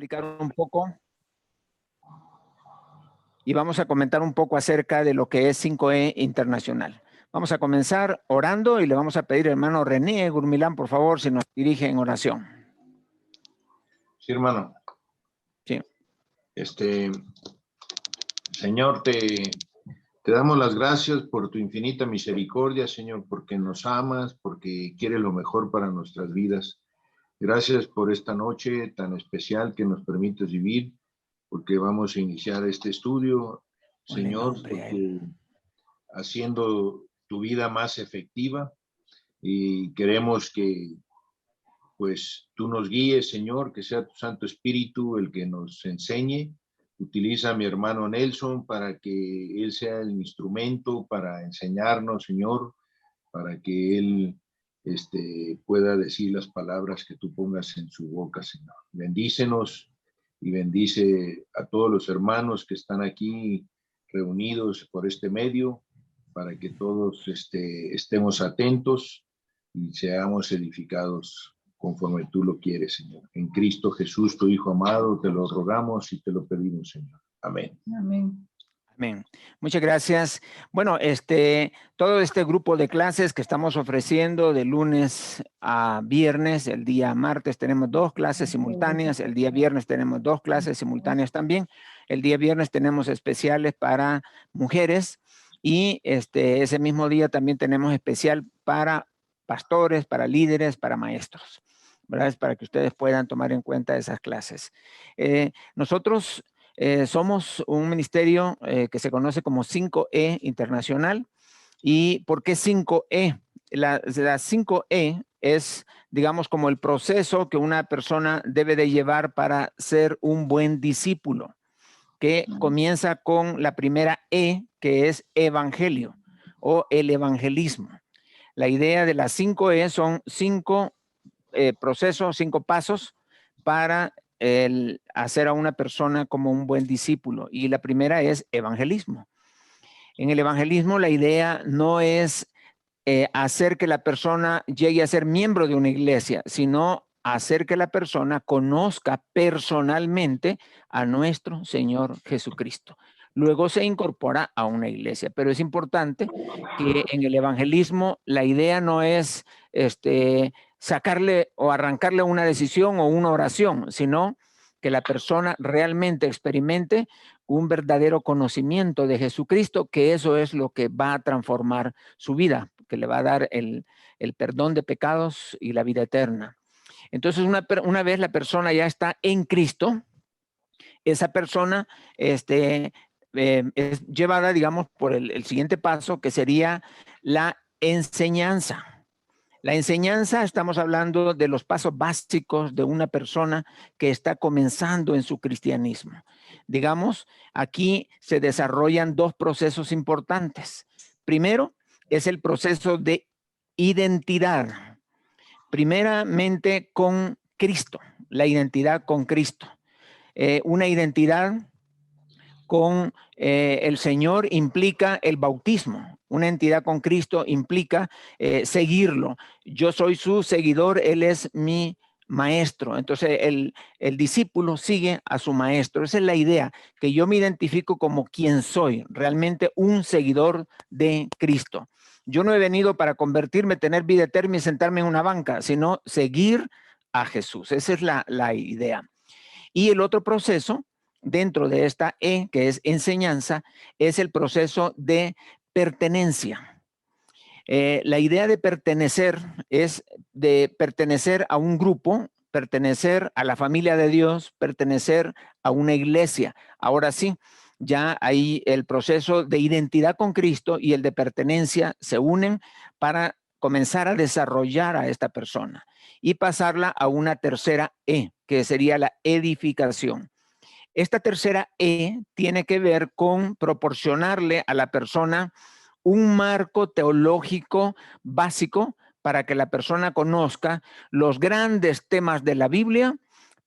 explicar un poco y vamos a comentar un poco acerca de lo que es 5E Internacional. Vamos a comenzar orando y le vamos a pedir al hermano René Gurmilán, por favor, si nos dirige en oración. Sí, hermano. Sí. Señor, te damos las gracias por tu infinita misericordia, Señor, porque nos amas, porque quieres lo mejor para nuestras vidas. Gracias por esta noche tan especial que nos permites vivir, porque vamos a iniciar este estudio, Señor, porque haciendo tu vida más efectiva, y queremos que pues tú nos guíes, Señor, que sea tu Santo Espíritu el que nos enseñe. Utiliza a mi hermano Nelson para que él sea el instrumento para enseñarnos, Señor, para que él pueda decir las palabras que tú pongas en su boca, Señor. Bendícenos y bendice a todos los hermanos que están aquí reunidos por este medio, para que todos estemos atentos y seamos edificados conforme tú lo quieres, Señor. En Cristo Jesús, tu Hijo amado, te lo rogamos y te lo pedimos, Señor. Amén. Amén. Amén. Muchas gracias. Bueno, todo este grupo de clases que estamos ofreciendo de lunes a viernes, el día martes tenemos 2 clases simultáneas, el día viernes tenemos 2 clases simultáneas también, el día viernes tenemos especiales para mujeres y ese mismo día también tenemos especial para pastores, para líderes, para maestros, ¿verdad? Es para que ustedes puedan tomar en cuenta esas clases. Nosotros somos un ministerio que se conoce como 5E Internacional. ¿Y por qué 5E? La 5E es, digamos, como el proceso que una persona debe de llevar para ser un buen discípulo, que comienza con la primera E, que es evangelio o el evangelismo. La idea de las 5E son 5 procesos, 5 pasos para el hacer a una persona como un buen discípulo. Y la primera es evangelismo. En el evangelismo la idea no es hacer que la persona llegue a ser miembro de una iglesia, sino hacer que la persona conozca personalmente a nuestro Señor Jesucristo. Luego se incorpora a una iglesia, pero es importante que en el evangelismo la idea no es sacarle o arrancarle una decisión o una oración, sino que la persona realmente experimente un verdadero conocimiento de Jesucristo, que eso es lo que va a transformar su vida, que le va a dar el perdón de pecados y la vida eterna. Entonces, una vez la persona ya está en Cristo, esa persona es llevada, digamos, por el siguiente paso, que sería la enseñanza. La enseñanza, estamos hablando de los pasos básicos de una persona que está comenzando en su cristianismo. Digamos, aquí se desarrollan 2 procesos importantes. Primero, es el proceso de identidad. Primeramente con Cristo, la identidad con Cristo. Una identidad con el Señor implica el bautismo. Una entidad con Cristo implica seguirlo. Yo soy su seguidor, Él es mi maestro. Entonces el discípulo sigue a su maestro. Esa es la idea, que yo me identifico como quien soy, realmente un seguidor de Cristo. Yo no he venido para convertirme, tener vida eterna y sentarme en una banca, sino seguir a Jesús. Esa es la idea. Y el otro proceso dentro de esta E, que es enseñanza, es el proceso de pertenencia. La idea de pertenecer es de pertenecer a un grupo, pertenecer a la familia de Dios, pertenecer a una iglesia. Ahora sí, ya ahí el proceso de identidad con Cristo y el de pertenencia se unen para comenzar a desarrollar a esta persona y pasarla a una tercera E, que sería la edificación. Esta tercera E tiene que ver con proporcionarle a la persona un marco teológico básico para que la persona conozca los grandes temas de la Biblia,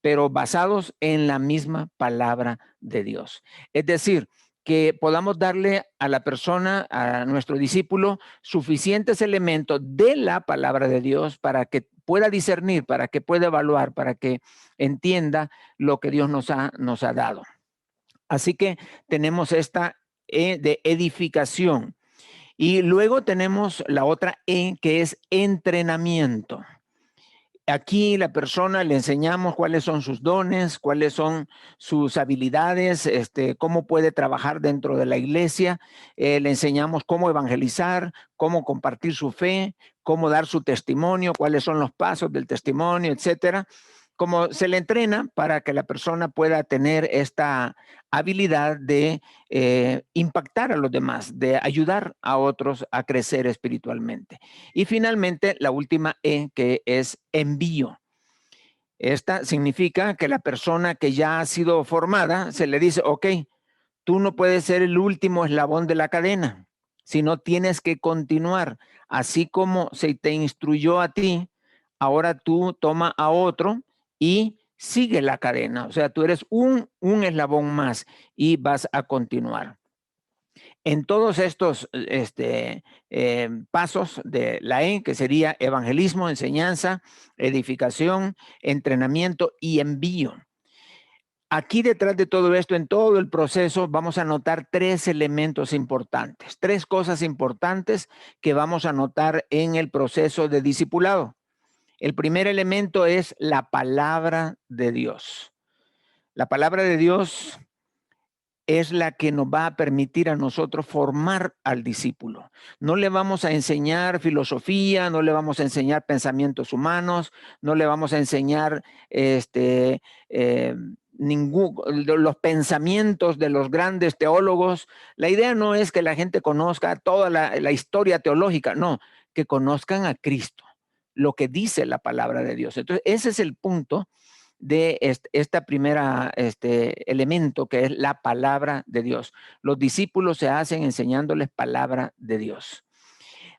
pero basados en la misma palabra de Dios. Es decir, que podamos darle a la persona, a nuestro discípulo, suficientes elementos de la palabra de Dios para que pueda discernir, para que pueda evaluar, para que entienda lo que Dios nos ha dado. Así que tenemos esta E de edificación. Y luego tenemos la otra E, que es entrenamiento. Aquí la persona le enseñamos cuáles son sus dones, cuáles son sus habilidades, cómo puede trabajar dentro de la iglesia. Le enseñamos cómo evangelizar, cómo compartir su fe, cómo dar su testimonio, cuáles son los pasos del testimonio, etcétera. Como se le entrena para que la persona pueda tener esta habilidad de impactar a los demás, de ayudar a otros a crecer espiritualmente. Y finalmente, la última E, que es envío. Esta significa que la persona que ya ha sido formada, se le dice, ok, tú no puedes ser el último eslabón de la cadena, sino tienes que continuar. Así como se te instruyó a ti, ahora tú toma a otro y sigue la cadena. O sea, tú eres un eslabón más y vas a continuar. En todos estos pasos de la E, que sería evangelismo, enseñanza, edificación, entrenamiento y envío. Aquí detrás de todo esto, en todo el proceso, vamos a notar tres elementos importantes, tres cosas importantes que vamos a notar en el proceso de discipulado. El primer elemento es la palabra de Dios. La palabra de Dios es la que nos va a permitir a nosotros formar al discípulo. No le vamos a enseñar filosofía, no le vamos a enseñar pensamientos humanos, no le vamos a enseñar los pensamientos de los grandes teólogos. La idea no es que la gente conozca toda la historia teológica, no, que conozcan a Cristo, lo que dice la palabra de Dios. Entonces, ese es el punto de esta primera elemento, que es la palabra de Dios. Los discípulos se hacen enseñándoles palabra de Dios.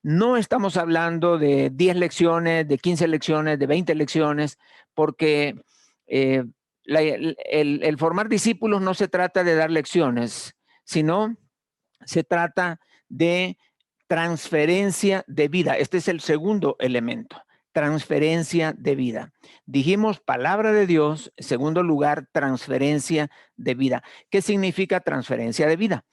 No estamos hablando de 10 lecciones, de 15 lecciones, de 20 lecciones, porque el formar discípulos no se trata de dar lecciones, sino se trata de transferencia de vida. Este es el segundo elemento. Transferencia de vida. Dijimos palabra de Dios, en segundo lugar, transferencia de vida. ¿Qué significa transferencia de vida?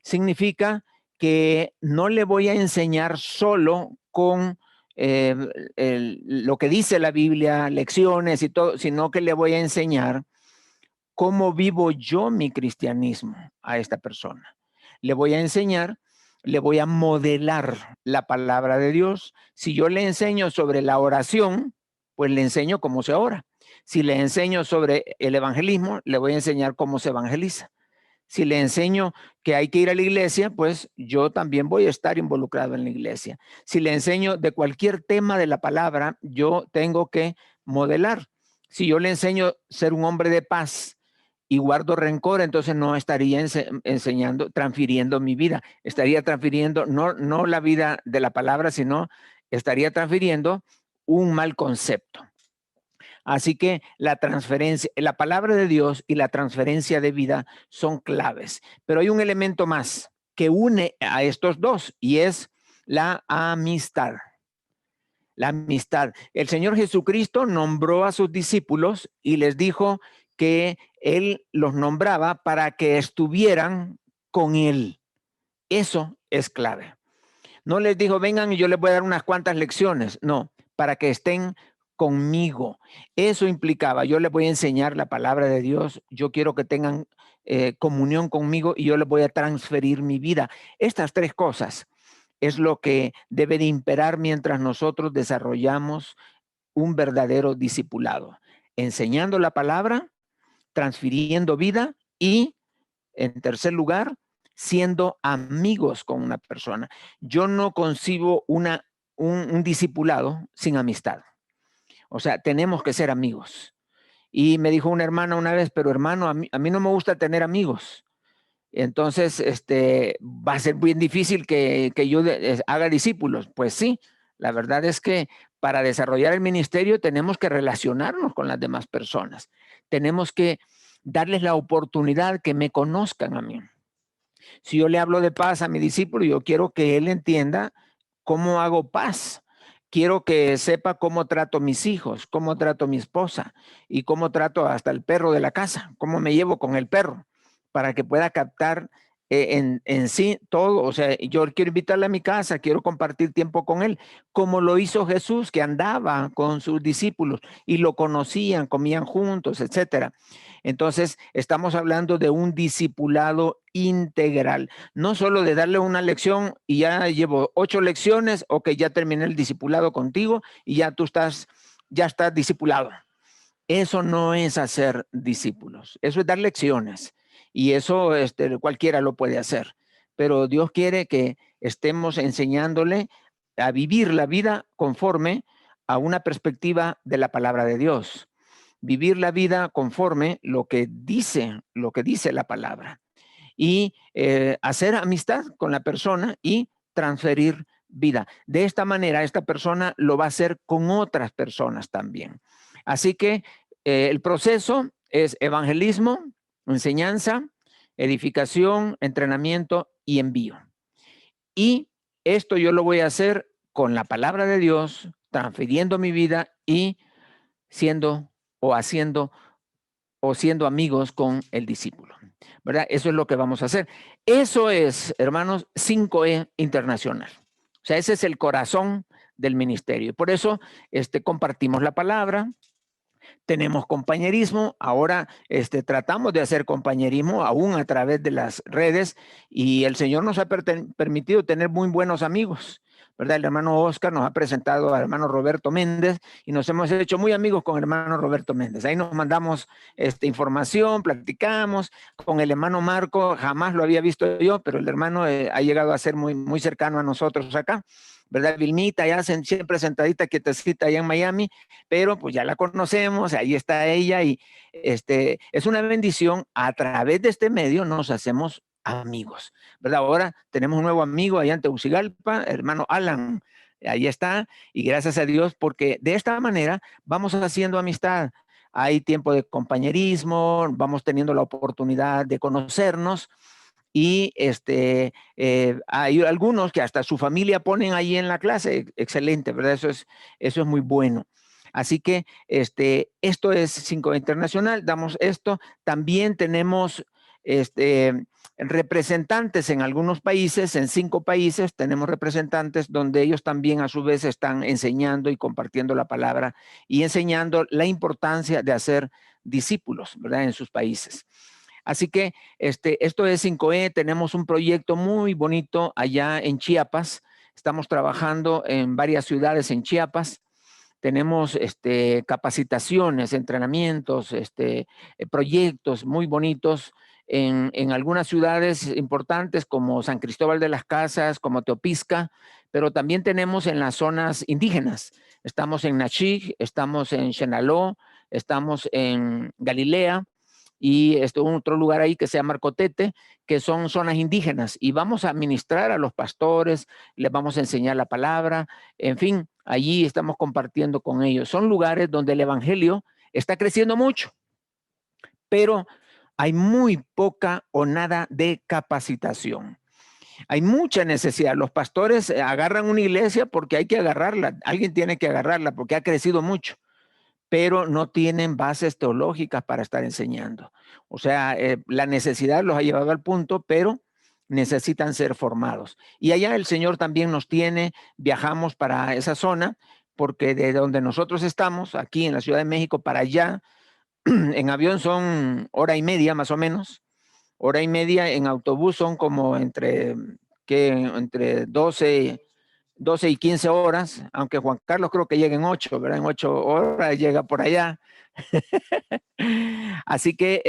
Significa que no le voy a enseñar solo con lo que dice la Biblia, lecciones y todo, sino que le voy a enseñar cómo vivo yo mi cristianismo a esta persona. Le voy a enseñar, le voy a modelar la palabra de Dios. Si yo le enseño sobre la oración, pues le enseño cómo se ora. Si le enseño sobre el evangelismo, le voy a enseñar cómo se evangeliza. Si le enseño que hay que ir a la iglesia, pues yo también voy a estar involucrado en la iglesia. Si le enseño de cualquier tema de la palabra, yo tengo que modelar. Si yo le enseño ser un hombre de paz y guardo rencor, entonces no estaría enseñando, transfiriendo mi vida. Estaría transfiriendo no la vida de la palabra, sino estaría transfiriendo un mal concepto. Así que la transferencia, la palabra de Dios y la transferencia de vida son claves. Pero hay un elemento más que une a estos dos y es la amistad. La amistad. El Señor Jesucristo nombró a sus discípulos y les dijo que Él los nombraba para que estuvieran con Él. Eso es clave. No les dijo, vengan y yo les voy a dar unas cuantas lecciones. No, para que estén conmigo. Eso implicaba, yo les voy a enseñar la palabra de Dios, yo quiero que tengan comunión conmigo y yo les voy a transferir mi vida. Estas tres cosas es lo que debe de imperar mientras nosotros desarrollamos un verdadero discipulado. Enseñando la palabra, transfiriendo vida y, en tercer lugar, siendo amigos con una persona. Yo no concibo un discipulado sin amistad. O sea, tenemos que ser amigos. Y me dijo una hermana una vez, pero hermano, a mí no me gusta tener amigos. Entonces, va a ser bien difícil que yo haga discípulos. Pues sí, la verdad es que para desarrollar el ministerio tenemos que relacionarnos con las demás personas. Tenemos que darles la oportunidad que me conozcan a mí. Si yo le hablo de paz a mi discípulo, yo quiero que él entienda cómo hago paz. Quiero que sepa cómo trato a mis hijos, cómo trato a mi esposa y cómo trato hasta el perro de la casa, cómo me llevo con el perro, para que pueda captar en sí todo. O sea, yo quiero invitarle a mi casa, quiero compartir tiempo con él, como lo hizo Jesús, que andaba con sus discípulos y lo conocían, comían juntos, etcétera. Entonces, estamos hablando de un discipulado integral, no solo de darle una lección y ya llevo 8 lecciones, o que ya terminé el discipulado contigo y ya tú ya estás discipulado. Eso no es hacer discípulos, eso es dar lecciones, y eso cualquiera lo puede hacer, pero Dios quiere que estemos enseñándole a vivir la vida conforme a una perspectiva de la palabra de Dios, vivir la vida conforme lo que dice la palabra, y hacer amistad con la persona y transferir vida. De esta manera, esta persona lo va a hacer con otras personas también. Así que el proceso es evangelismo, enseñanza, edificación, entrenamiento y envío. Y esto yo lo voy a hacer con la palabra de Dios, transfiriendo mi vida y siendo o haciendo o siendo amigos con el discípulo, ¿verdad? Eso es lo que vamos a hacer. Eso es, hermanos, 5E Internacional. O sea, ese es el corazón del ministerio. Por eso compartimos la palabra, tenemos compañerismo. Ahora tratamos de hacer compañerismo aún a través de las redes, y el Señor nos ha permitido tener muy buenos amigos, ¿verdad? El hermano Oscar nos ha presentado al hermano Roberto Méndez y nos hemos hecho muy amigos con el hermano Roberto Méndez. Ahí nos mandamos información, platicamos. Con el hermano Marco jamás lo había visto yo, pero el hermano ha llegado a ser muy, muy cercano a nosotros acá, ¿verdad? Vilmita ya siempre sentadita, quietecita allá en Miami, pero pues ya la conocemos, ahí está ella, y es una bendición. A través de este medio nos hacemos amigos, ¿verdad? Ahora tenemos un nuevo amigo allá en Tegucigalpa, hermano Alan, ahí está, y gracias a Dios, porque de esta manera vamos haciendo amistad. Hay tiempo de compañerismo, vamos teniendo la oportunidad de conocernos, y hay algunos que hasta su familia ponen ahí en la clase. Excelente, ¿verdad? Eso es muy bueno. Así que esto es 5 Internacional, damos esto. También tenemos representantes en algunos países, en 5 países tenemos representantes donde ellos también a su vez están enseñando y compartiendo la palabra y enseñando la importancia de hacer discípulos, ¿verdad? En sus países. Así que esto es 5E. Tenemos un proyecto muy bonito allá en Chiapas. Estamos trabajando en varias ciudades en Chiapas. Tenemos capacitaciones, entrenamientos, proyectos muy bonitos en algunas ciudades importantes como San Cristóbal de las Casas, como Teopisca, pero también tenemos en las zonas indígenas. Estamos en Nashik, estamos en Chenaló, estamos en Galilea, y otro lugar ahí que se llama Marcotete, que son zonas indígenas, y vamos a ministrar a los pastores, les vamos a enseñar la palabra, en fin, allí estamos compartiendo con ellos. Son lugares donde el evangelio está creciendo mucho, pero hay muy poca o nada de capacitación. Hay mucha necesidad. Los pastores agarran una iglesia porque hay que agarrarla, alguien tiene que agarrarla porque ha crecido mucho, pero no tienen bases teológicas para estar enseñando. O sea, la necesidad los ha llevado al punto, pero necesitan ser formados. Y allá el Señor también nos tiene, viajamos para esa zona, porque de donde nosotros estamos, aquí en la Ciudad de México, para allá, en avión son hora y media más o menos, hora y media, en autobús son como entre 12 y 15 horas, aunque Juan Carlos creo que llega en 8, ¿verdad? En 8 horas llega por allá. Así que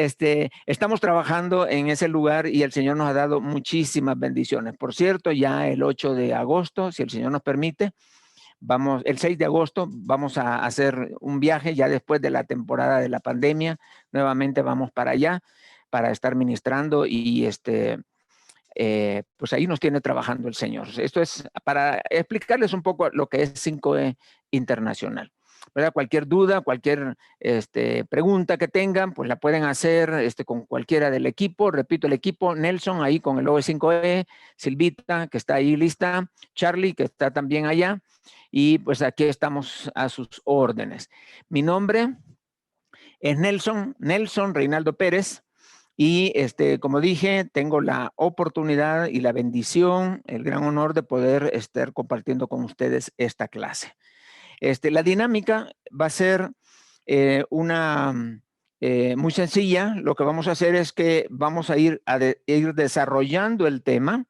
estamos trabajando en ese lugar y el Señor nos ha dado muchísimas bendiciones. Por cierto, ya el 8 de agosto, si el Señor nos permite, el 6 de agosto vamos a hacer un viaje ya después de la temporada de la pandemia. Nuevamente vamos para allá para estar ministrando, y pues ahí nos tiene trabajando el Señor. Esto es para explicarles un poco lo que es 5E Internacional. ¿verdad? Cualquier duda, cualquier pregunta que tengan, pues la pueden hacer con cualquiera del equipo. Repito, el equipo, Nelson, ahí con el logo 5E, Silvita, que está ahí lista, Charlie, que está también allá, y pues aquí estamos a sus órdenes. Mi nombre es Nelson Reinaldo Pérez, y como dije, tengo la oportunidad y la bendición, el gran honor de poder estar compartiendo con ustedes esta clase. La dinámica va a ser muy sencilla. Lo que vamos a hacer es que vamos a ir desarrollando el tema.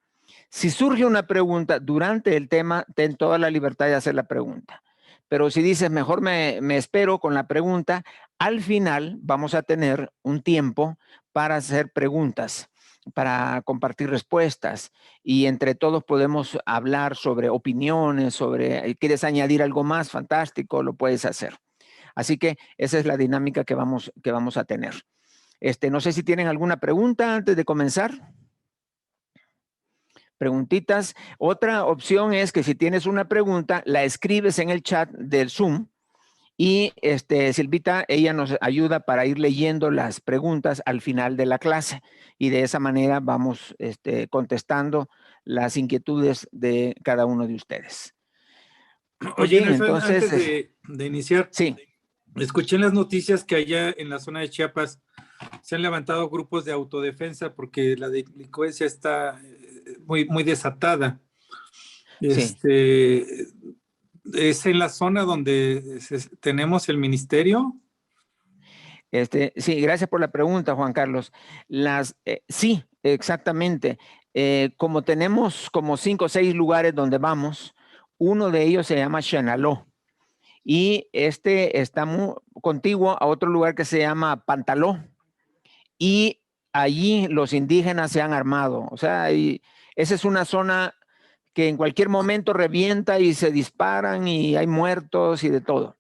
Si surge una pregunta durante el tema, ten toda la libertad de hacer la pregunta. Pero si dices, mejor me espero con la pregunta, al final vamos a tener un tiempo para hacer preguntas, para compartir respuestas, y entre todos podemos hablar sobre opiniones, ¿quieres añadir algo más? Fantástico, lo puedes hacer. Así que esa es la dinámica que vamos a tener. No sé si tienen alguna pregunta antes de comenzar. Preguntitas. Otra opción es que si tienes una pregunta, la escribes en el chat del Zoom, y Silvita, ella nos ayuda para ir leyendo las preguntas al final de la clase, y de esa manera vamos contestando las inquietudes de cada uno de ustedes. Muy Oye, bien, Nelson, entonces, antes de iniciar, sí. Escuché en las noticias que allá en la zona de Chiapas se han levantado grupos de autodefensa porque la delincuencia está muy desatada. Sí. ¿Es en la zona donde tenemos el ministerio? Sí, gracias por la pregunta, Juan Carlos. Sí, exactamente. Como tenemos como 5 o 6 lugares donde vamos, uno de ellos se llama Chenaló, y está muy contiguo a otro lugar que se llama Pantaló, y allí los indígenas se han armado. O sea, esa es una zona que en cualquier momento revienta y se disparan y hay muertos y de todo.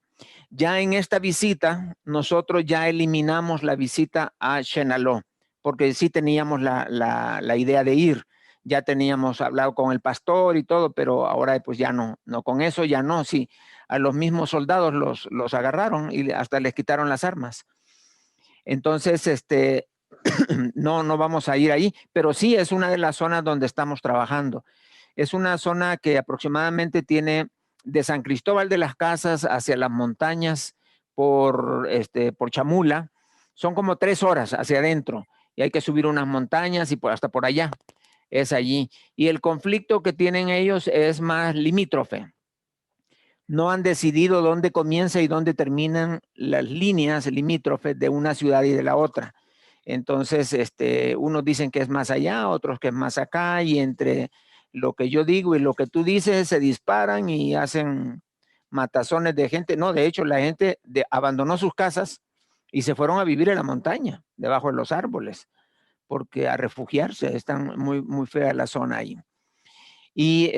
Ya en esta visita, nosotros ya eliminamos la visita a Chenaló, porque sí teníamos la idea de ir. Ya teníamos hablado con el pastor y todo, pero ahora pues ya no, con eso ya no. Sí, a los mismos soldados los agarraron y hasta les quitaron las armas. Entonces, no vamos a ir ahí, pero sí es una de las zonas donde estamos trabajando. Es una zona que aproximadamente tiene de San Cristóbal de las Casas hacia las montañas por Chamula. Son como 3 horas hacia adentro, y hay que subir unas montañas y hasta por allá. Es allí. Y el conflicto que tienen ellos es más limítrofe. No han decidido dónde comienza y dónde terminan las líneas limítrofes de una ciudad y de la otra. Entonces, unos dicen que es más allá, otros que es más acá, y entre lo que yo digo y lo que tú dices se disparan y hacen matazones de gente. No, de hecho, la gente abandonó sus casas y se fueron a vivir en la montaña, debajo de los árboles, porque a refugiarse, están muy fea la zona ahí. Y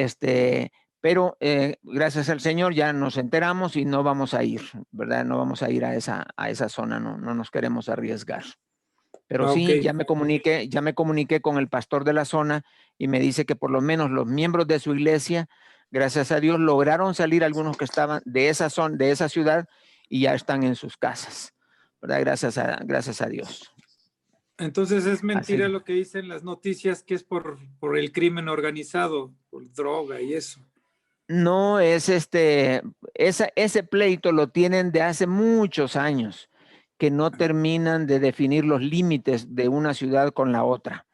pero gracias al Señor ya nos enteramos y no vamos a ir, ¿verdad? No vamos a ir a esa zona, no nos queremos arriesgar. Pero sí, Okay. ya me comuniqué con el pastor de la zona, y me dice que por lo menos los miembros de su iglesia, gracias a Dios, lograron salir algunos que estaban de esa zona, de esa ciudad, y ya están en sus casas, ¿verdad? Gracias a Dios. Entonces es mentira Así. lo que dicen las noticias, que es por el crimen organizado, por droga y eso. No, es ese pleito lo tienen de hace muchos años, que no terminan de definir los límites de una ciudad con la otra.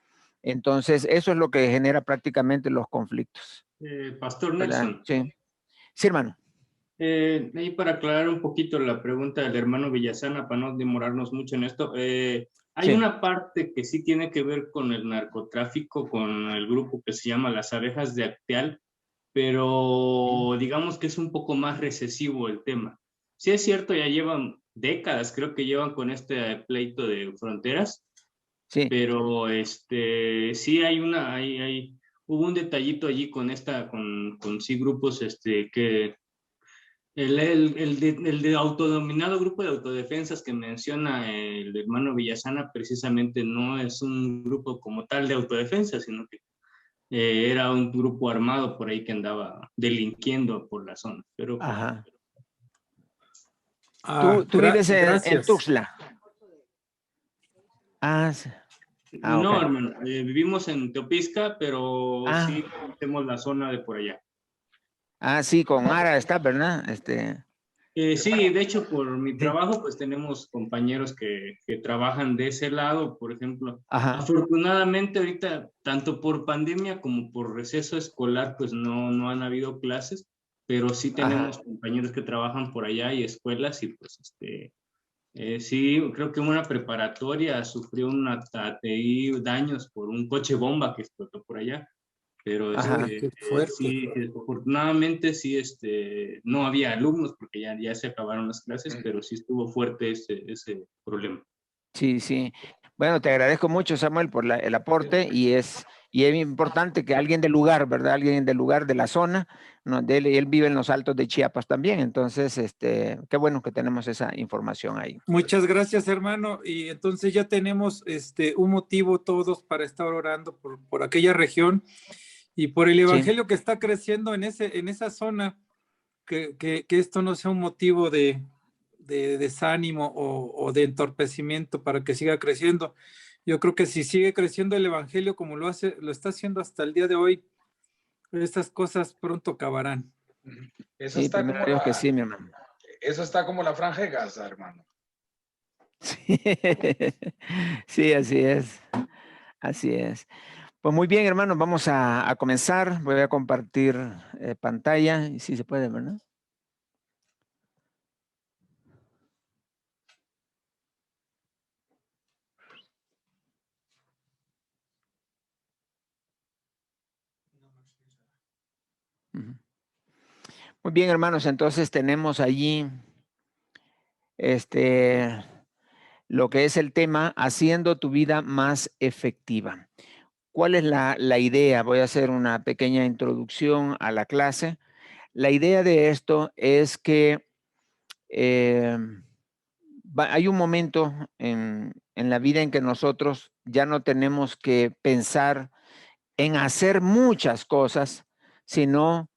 Entonces, eso es lo que genera prácticamente los conflictos. Pastor ¿Verdad? Nelson. Sí. Sí, hermano. Ahí para aclarar un poquito la pregunta del hermano Villasana, para no demorarnos mucho en esto, hay una parte que sí tiene que ver con el narcotráfico, con el grupo que se llama Las Abejas de Acteal, pero digamos que es un poco más recesivo el tema. Sí es cierto, ya llevan décadas, creo que llevan con este pleito de fronteras, sí, pero sí hubo un detallito allí con sí grupos que el de autodominado grupo de autodefensas que menciona el hermano Villasana precisamente no es un grupo como tal de autodefensa, sino que era un grupo armado por ahí que andaba delinquiendo por la zona. Pero, ajá. Tú vives en Gracias. Tuxtla. Ah, sí. No, Ok. hermano, vivimos en Teopisca, pero Ah. sí conocemos la zona de por allá. Sí, con Ara está, ¿verdad? Sí, de hecho, por mi Sí. trabajo, pues tenemos compañeros que trabajan de ese lado, por ejemplo. Ajá. Afortunadamente, ahorita, tanto por pandemia como por receso escolar, pues no han habido clases, pero sí tenemos Ajá. compañeros que trabajan por allá y escuelas, y pues sí, creo que una preparatoria sufrió daños por un coche bomba que explotó por allá. Pero Ajá. Qué fuerte. sí, afortunadamente sí, no había alumnos porque ya se acabaron las clases, pero sí estuvo fuerte ese problema. Sí, sí. Bueno, te agradezco mucho, Samuel, por el aporte y es importante que alguien del lugar, ¿verdad? Alguien del lugar de la zona, ¿no? Él vive en los Altos de Chiapas también, entonces, qué bueno que tenemos esa información ahí. Muchas gracias, hermano. Y entonces ya tenemos un motivo todos para estar orando por aquella región y por el evangelio que está creciendo en esa zona, que esto no sea un motivo de desánimo o de entorpecimiento para que siga creciendo. Yo creo que si sigue creciendo el evangelio como lo está haciendo hasta el día de hoy, estas cosas pronto acabarán. Eso Sí, está primero como Dios que sí, mi hermano. eso está como la Franja de Gaza, hermano. Sí, sí, así es. Así es. Pues muy bien, hermanos, vamos a comenzar. Voy a compartir pantalla, y si se puede, ¿verdad? Muy bien, hermanos, entonces tenemos allí lo que es el tema, haciendo tu vida más efectiva. ¿Cuál es la idea? Voy a hacer una pequeña introducción a la clase. La idea de esto es que hay un momento en la vida en que nosotros ya no tenemos que pensar en hacer muchas cosas, sino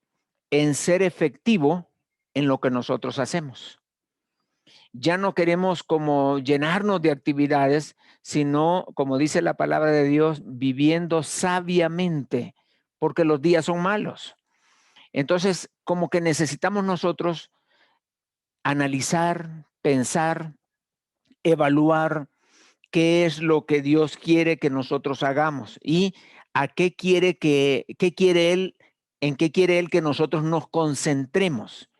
en ser efectivo en lo que nosotros hacemos. Ya no queremos como llenarnos de actividades, sino, como dice la palabra de Dios, viviendo sabiamente, porque los días son malos. Entonces, como que necesitamos nosotros analizar, pensar, evaluar qué es lo que Dios quiere que nosotros hagamos y a qué quiere Él, en qué quiere Él que nosotros nos concentremos.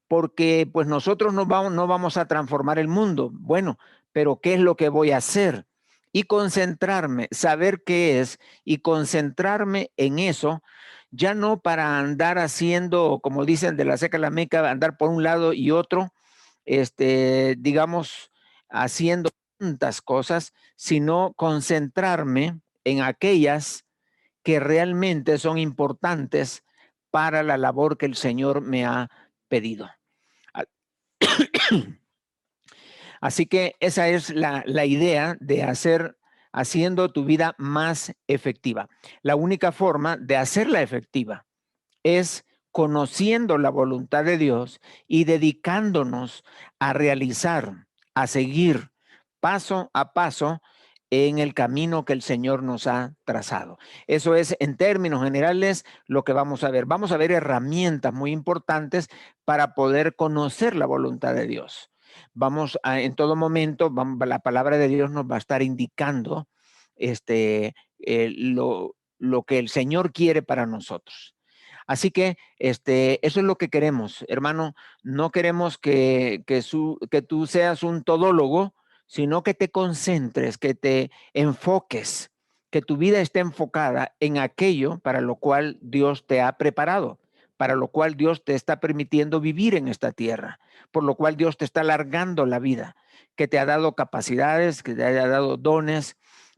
Porque pues nosotros no vamos a transformar el mundo. Bueno, pero ¿qué es lo que voy a hacer? Y concentrarme, saber qué es y concentrarme en eso, ya no para andar haciendo, como dicen de la seca a la meca, andar por un lado y otro, digamos, haciendo tantas cosas, sino concentrarme en aquellas que realmente son importantes para la labor que el Señor me ha pedido. Así que esa es la idea de haciendo tu vida más efectiva. La única forma de hacerla efectiva es conociendo la voluntad de Dios y dedicándonos a realizar, a seguir paso a paso en el camino que el Señor nos ha trazado. Eso es, en términos generales, lo que vamos a ver. Vamos a ver herramientas muy importantes para poder conocer la voluntad de Dios. En todo momento, la palabra de Dios nos va a estar indicando lo que el Señor quiere para nosotros. Así que eso es lo que queremos, hermano. No queremos que tú seas un todólogo, sino que te concentres, que te enfoques, que tu vida esté enfocada en aquello para lo cual Dios te ha preparado, para lo cual Dios te está permitiendo vivir en esta tierra, por lo cual Dios te está alargando la vida, que te ha dado capacidades, que te haya dado dones,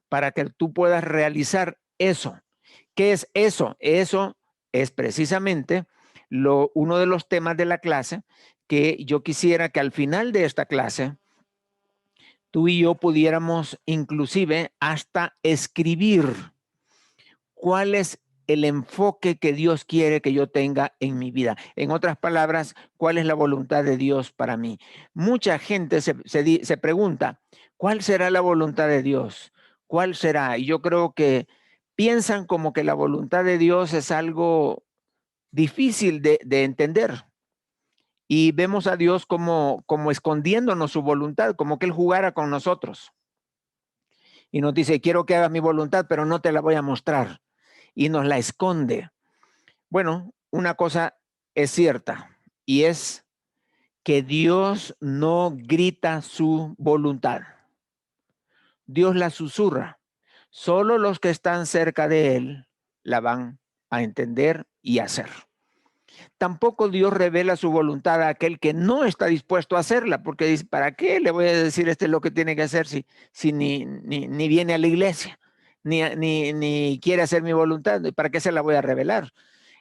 para que tú puedas realizar eso. ¿Qué es eso? Eso es precisamente uno de los temas de la clase que yo quisiera que al final de esta clase tú y yo pudiéramos inclusive hasta escribir cuál es el enfoque que Dios quiere que yo tenga en mi vida. En otras palabras, ¿cuál es la voluntad de Dios para mí? Mucha gente se pregunta, ¿cuál será la voluntad de Dios? ¿Cuál será? Y yo creo que piensan como que la voluntad de Dios es algo difícil de entender. Y vemos a Dios como escondiéndonos su voluntad, como que Él jugara con nosotros. Y nos dice, quiero que hagas mi voluntad, pero no te la voy a mostrar. Y nos la esconde. Bueno, una cosa es cierta, y es que Dios no grita su voluntad. Dios la susurra. Solo los que están cerca de Él la van a entender y hacer. Tampoco Dios revela su voluntad a aquel que no está dispuesto a hacerla, porque dice, ¿para qué le voy a decir lo que tiene que hacer si ni viene a la iglesia, ni quiere hacer mi voluntad? ¿Para qué se la voy a revelar?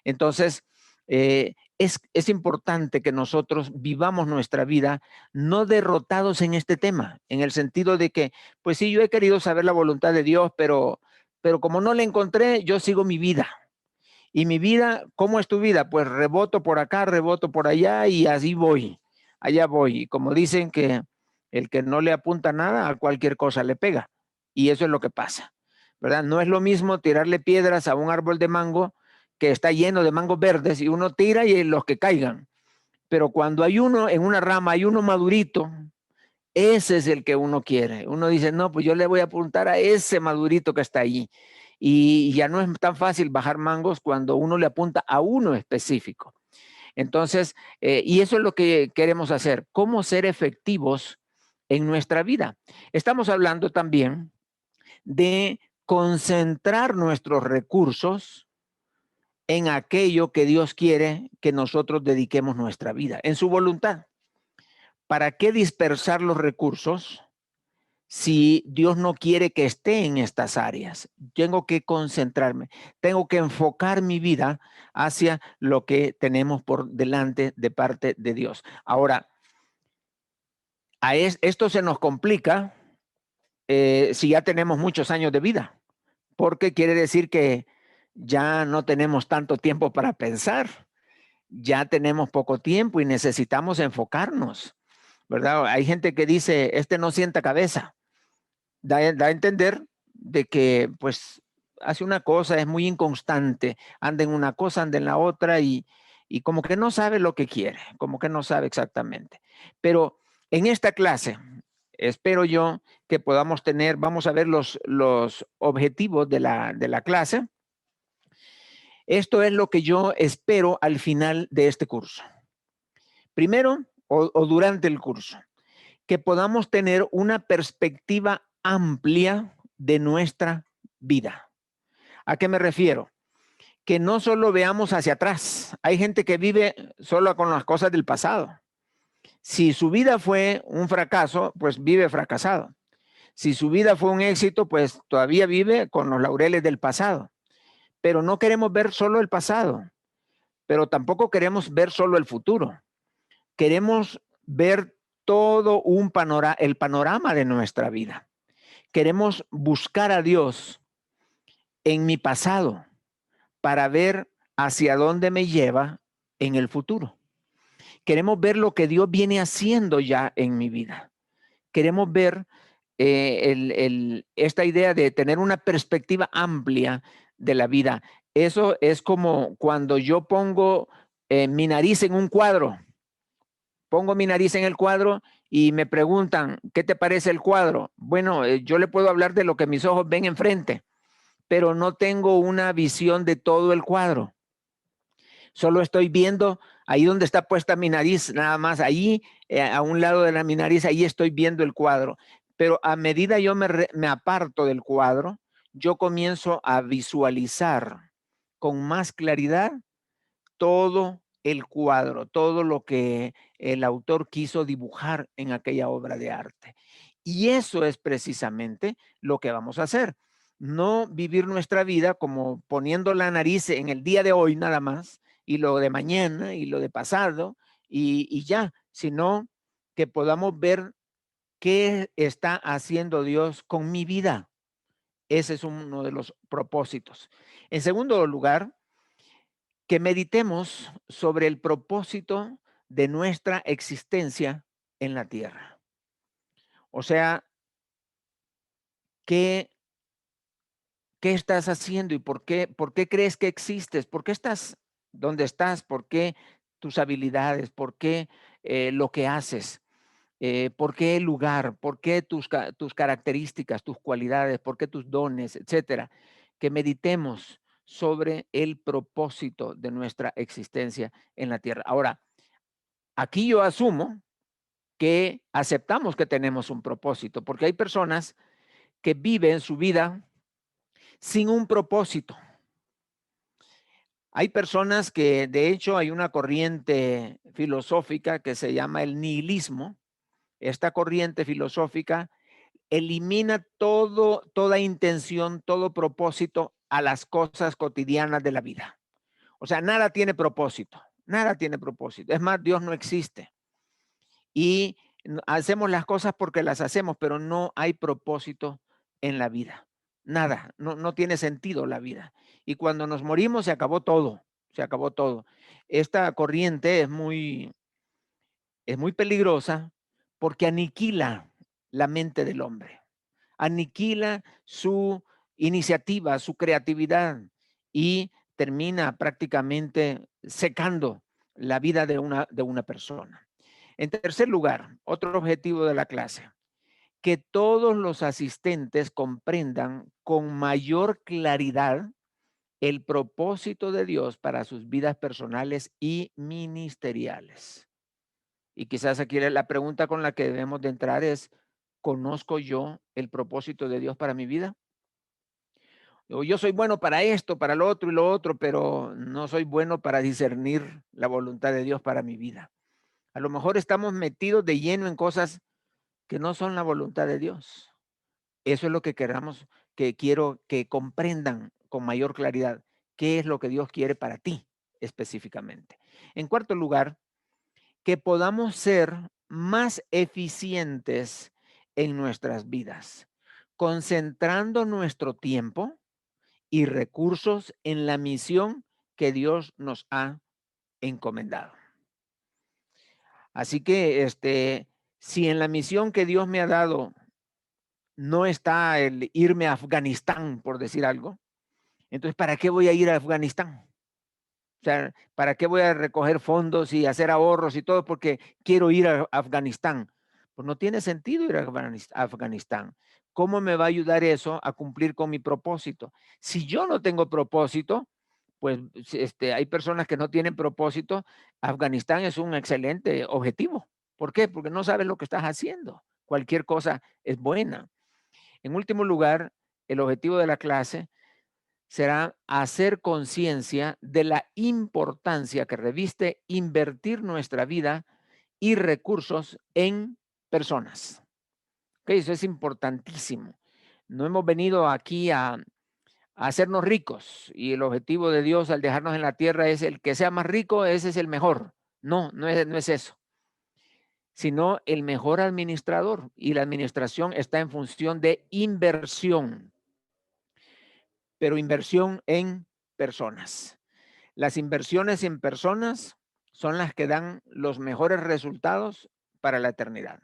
Entonces, es importante que nosotros vivamos nuestra vida no derrotados en este tema, en el sentido de que, pues sí, yo he querido saber la voluntad de Dios, pero como no la encontré, yo sigo mi vida. Y mi vida, ¿cómo es tu vida? Pues reboto por acá, reboto por allá y así voy, allá voy. Y como dicen que el que no le apunta nada, a cualquier cosa le pega. Y eso es lo que pasa, ¿verdad? No es lo mismo tirarle piedras a un árbol de mango que está lleno de mangos verdes y uno tira y los que caigan. Pero cuando hay uno en una rama, hay uno madurito, ese es el que uno quiere. Uno dice, no, pues yo le voy a apuntar a ese madurito que está allí. Y ya no es tan fácil bajar mangos cuando uno le apunta a uno específico. Entonces, y eso es lo que queremos hacer, cómo ser efectivos en nuestra vida. Estamos hablando también de concentrar nuestros recursos en aquello que Dios quiere que nosotros dediquemos nuestra vida, en su voluntad. ¿Para qué dispersar los recursos si Dios no quiere que esté en estas áreas? Tengo que concentrarme, tengo que enfocar mi vida hacia lo que tenemos por delante de parte de Dios. Ahora, esto se nos complica si ya tenemos muchos años de vida, porque quiere decir que ya no tenemos tanto tiempo para pensar, ya tenemos poco tiempo y necesitamos enfocarnos, ¿verdad? Hay gente que dice, no sienta cabeza. Da a entender de que pues hace una cosa, es muy inconstante, anda en una cosa, anda en la otra y como que no sabe lo que quiere, como que no sabe exactamente. Pero en esta clase, espero yo que podamos tener, vamos a ver los objetivos de la clase. Esto es lo que yo espero al final de este curso. Primero, o durante el curso, que podamos tener una perspectiva amplia de nuestra vida. ¿A qué me refiero? Que no solo veamos hacia atrás. Hay gente que vive solo con las cosas del pasado. Si su vida fue un fracaso, pues vive fracasado. Si su vida fue un éxito, pues todavía vive con los laureles del pasado. Pero no queremos ver solo el pasado, pero tampoco queremos ver solo el futuro. Queremos ver todo el panorama de nuestra vida. Queremos buscar a Dios en mi pasado para ver hacia dónde me lleva en el futuro. Queremos ver lo que Dios viene haciendo ya en mi vida. Queremos ver esta idea de tener una perspectiva amplia de la vida. Eso es como cuando yo pongo mi nariz en un cuadro. Pongo mi nariz en el cuadro y me preguntan, ¿qué te parece el cuadro? Bueno, yo le puedo hablar de lo que mis ojos ven enfrente, pero no tengo una visión de todo el cuadro. Solo estoy viendo ahí donde está puesta mi nariz, nada más ahí, a un lado de mi nariz, ahí estoy viendo el cuadro. Pero a medida yo me aparto del cuadro, yo comienzo a visualizar con más claridad todo el cuadro, todo lo que el autor quiso dibujar en aquella obra de arte. Y eso es precisamente lo que vamos a hacer. No vivir nuestra vida como poniendo la nariz en el día de hoy nada más, y lo de mañana y lo de pasado, y ya, sino que podamos ver qué está haciendo Dios con mi vida Ese es uno de los propósitos. En segundo lugar, que meditemos sobre el propósito de nuestra existencia en la tierra. O sea, ¿qué estás haciendo y por qué crees que existes? ¿Por qué estás donde estás? ¿Por qué tus habilidades? ¿Por qué lo que haces? ¿Por qué el lugar? ¿Por qué tus características, tus cualidades? ¿Por qué tus dones, etcétera? Que meditemos sobre el propósito de nuestra existencia en la tierra. Ahora, aquí yo asumo que aceptamos que tenemos un propósito, porque hay personas que viven su vida sin un propósito. Hay personas que, de hecho, hay una corriente filosófica que se llama el nihilismo. Esta corriente filosófica elimina toda intención, todo propósito a las cosas cotidianas de la vida. O sea, nada tiene propósito, nada tiene propósito. Es más, Dios no existe. Y hacemos las cosas porque las hacemos, pero no hay propósito en la vida. Nada, no tiene sentido la vida. Y cuando nos morimos se acabó todo, se acabó todo. Esta corriente es muy peligrosa porque aniquila la mente del hombre, aniquila su iniciativa, su creatividad y termina prácticamente secando la vida de una persona. En tercer lugar, otro objetivo de la clase, que todos los asistentes comprendan con mayor claridad el propósito de Dios para sus vidas personales y ministeriales. Y quizás aquí la pregunta con la que debemos de entrar es, ¿conozco yo el propósito de Dios para mi vida? O yo soy bueno para esto, para lo otro y lo otro, pero no soy bueno para discernir la voluntad de Dios para mi vida. A lo mejor estamos metidos de lleno en cosas que no son la voluntad de Dios. Eso es lo que quiero que comprendan con mayor claridad qué es lo que Dios quiere para ti específicamente. En cuarto lugar, que podamos ser más eficientes en nuestras vidas, concentrando nuestro tiempo y recursos en la misión que Dios nos ha encomendado. Así que si en la misión que Dios me ha dado no está el irme a Afganistán, por decir algo, entonces ¿para qué voy a ir a Afganistán? O sea, ¿para qué voy a recoger fondos y hacer ahorros y todo porque quiero ir a Afganistán? Pues no tiene sentido ir a Afganistán. ¿Cómo me va a ayudar eso a cumplir con mi propósito? Si yo no tengo propósito, pues hay personas que no tienen propósito. Afganistán es un excelente objetivo. ¿Por qué? Porque no sabes lo que estás haciendo. Cualquier cosa es buena. En último lugar, el objetivo de la clase será hacer conciencia de la importancia que reviste invertir nuestra vida y recursos en personas. Okay, eso es importantísimo. No hemos venido aquí a hacernos ricos y el objetivo de Dios al dejarnos en la tierra es el que sea más rico, ese es el mejor. No es eso, sino el mejor administrador, y la administración está en función de inversión, pero inversión en personas. Las inversiones en personas son las que dan los mejores resultados para la eternidad.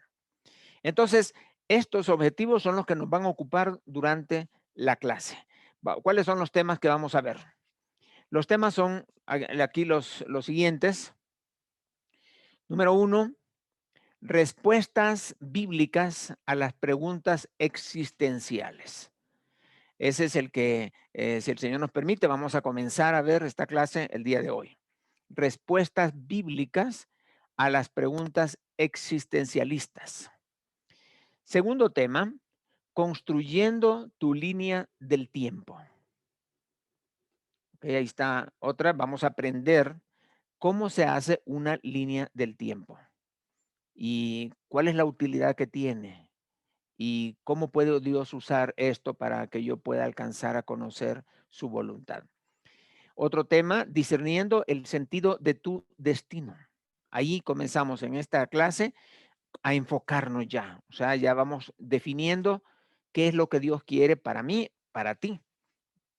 Entonces, estos objetivos son los que nos van a ocupar durante la clase. ¿Cuáles son los temas que vamos a ver? Los temas son aquí los siguientes. Número 1, respuestas bíblicas a las preguntas existenciales. Ese es el que, si el Señor nos permite, vamos a comenzar a ver esta clase el día de hoy. Respuestas bíblicas a las preguntas existencialistas. Segundo tema, construyendo tu línea del tiempo. Okay, ahí está otra. Vamos a aprender cómo se hace una línea del tiempo y cuál es la utilidad que tiene y cómo puede Dios usar esto para que yo pueda alcanzar a conocer su voluntad. Otro tema, discerniendo el sentido de tu destino. Ahí comenzamos en esta clase a enfocarnos ya. O sea, ya vamos definiendo qué es lo que Dios quiere para mí para ti.